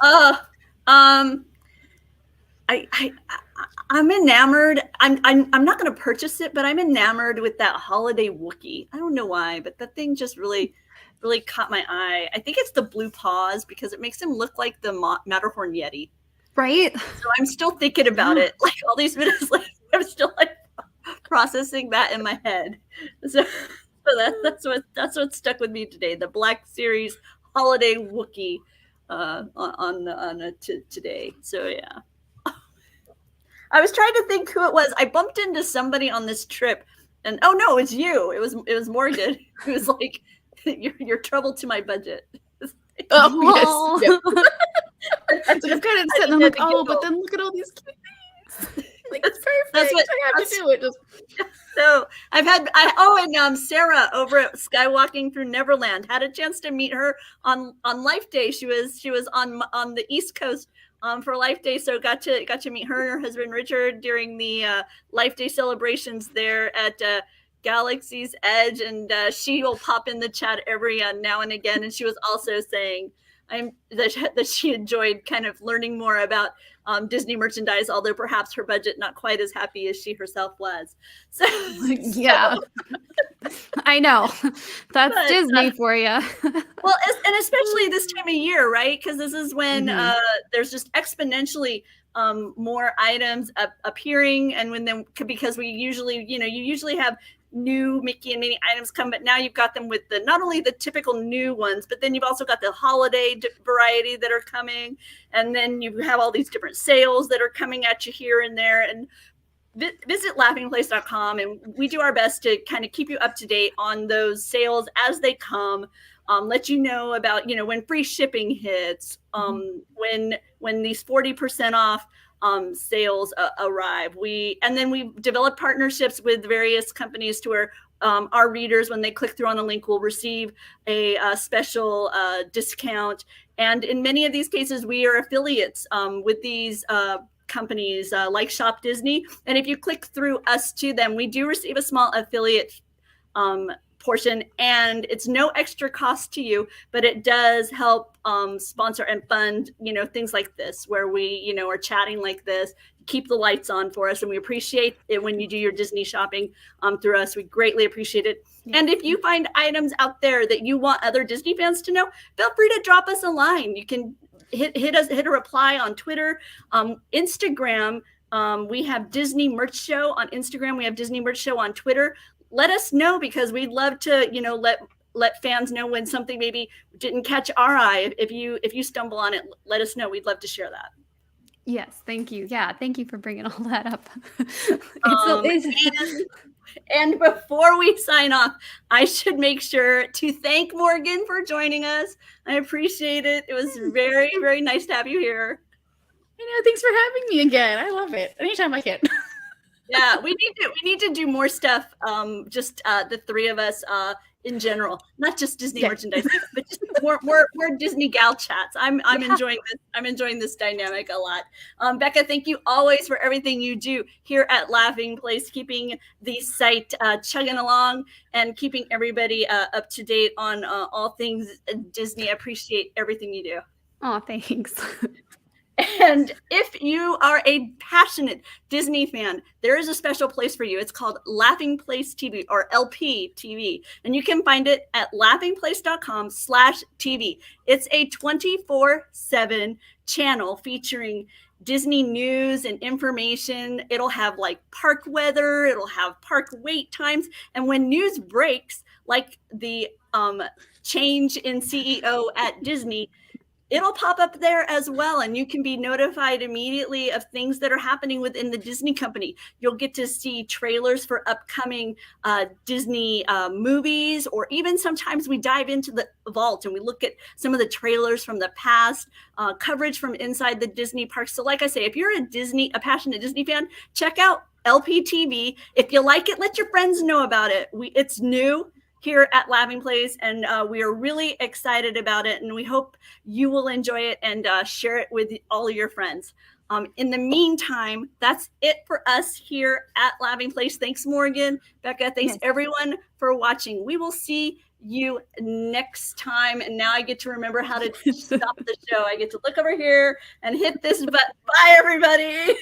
S1: I'm enamored. I'm not going to purchase it, but I'm enamored with that holiday Wookiee. I don't know why, but that thing just really caught my eye. I think it's the blue paws because it makes him look like the Matterhorn Yeti.
S2: Right.
S1: So I'm still thinking about it. Like all these minutes later, I'm still like processing that in my head. So that's what stuck with me today. The Black Series holiday Wookiee today. So yeah. I was trying to think who it was. I bumped into somebody on this trip, and oh no, it's you. It was Morgan. It was like, you're trouble to my budget.
S3: Oh, yes. Yep. I'm kind of sitting there like, oh, but then look at all these cute things. Like, it's perfect. That's what I have to do it.
S1: So and Sarah over at Skywalking Through Neverland had a chance to meet her on Life Day. She was on the East Coast for Life Day, so got to meet her and her husband Richard during the Life Day celebrations there at Galaxy's Edge, and she will pop in the chat every now and again, and she was also saying that she enjoyed kind of learning more about Disney merchandise, although perhaps her budget not quite as happy as she herself was. So
S2: yeah, I know that's Disney for you.
S1: Well, and especially this time of year, right? Because this is when there's just exponentially more items appearing, and because we usually, you usually have new Mickey and Minnie items come, but now you've got them with not only the typical new ones, but then you've also got the holiday variety that are coming, and then you have all these different sales that are coming at you here and there. And visit laughingplace.com, and we do our best to kind of keep you up to date on those sales as they come. Let you know about when free shipping hits, when these 40% off sales arrive. And then we develop partnerships with various companies to where our readers, when they click through on the link, will receive a special discount. And in many of these cases, we are affiliates with these companies like shopDisney. And if you click through us to them, we do receive a small affiliate portion, and it's no extra cost to you, but it does help sponsor and fund things like this, where we are chatting like this, keep the lights on for us, and we appreciate it when you do your Disney shopping through us. We greatly appreciate it. And if you find items out there that you want other Disney fans to know, feel free to drop us a line. You can hit a reply on Twitter, Instagram. We have Disney Merch Show on Instagram. We have Disney Merch Show on Twitter. Let us know, because we'd love to, let let fans know when something maybe didn't catch our eye. If you stumble on it, let us know. We'd love to share that.
S2: Yes, thank you. Yeah, thank you for bringing all that up.
S1: And before we sign off, I should make sure to thank Morgan for joining us. I appreciate it. It was very, very nice to have you here.
S3: Thanks for having me again. I love it. Anytime I can.
S1: Yeah, we need to do more stuff. Just the three of us in general, not just Disney merchandise, but just more Disney gal chats. I'm enjoying this. I'm enjoying this dynamic a lot. Becca, thank you always for everything you do here at Laughing Place, keeping the site chugging along and keeping everybody up to date on all things Disney. I appreciate everything you do.
S2: Oh, thanks.
S1: And if you are a passionate Disney fan, there is a special place for you. It's called Laughing Place TV, or LP TV. And you can find it at laughingplace.com/TV. It's a 24/7 channel featuring Disney news and information. It'll have like park weather, it'll have park wait times. And when news breaks, like the change in CEO at Disney, it'll pop up there as well, and you can be notified immediately of things that are happening within the Disney company. You'll get to see trailers for upcoming Disney movies, or even sometimes we dive into the vault and we look at some of the trailers from the past, coverage from inside the Disney parks. So like I say, if you're a passionate Disney fan, check out LPTV. If you like it, let your friends know about it. It's new here at Laughing Place, and we are really excited about it, and we hope you will enjoy it and share it with all of your friends. In the meantime, that's it for us here at Laughing Place. Thanks, Morgan. Becca, thanks everyone for watching. We will see you next time. And now I get to remember how to stop the show. I get to look over here and hit this button. Bye, everybody.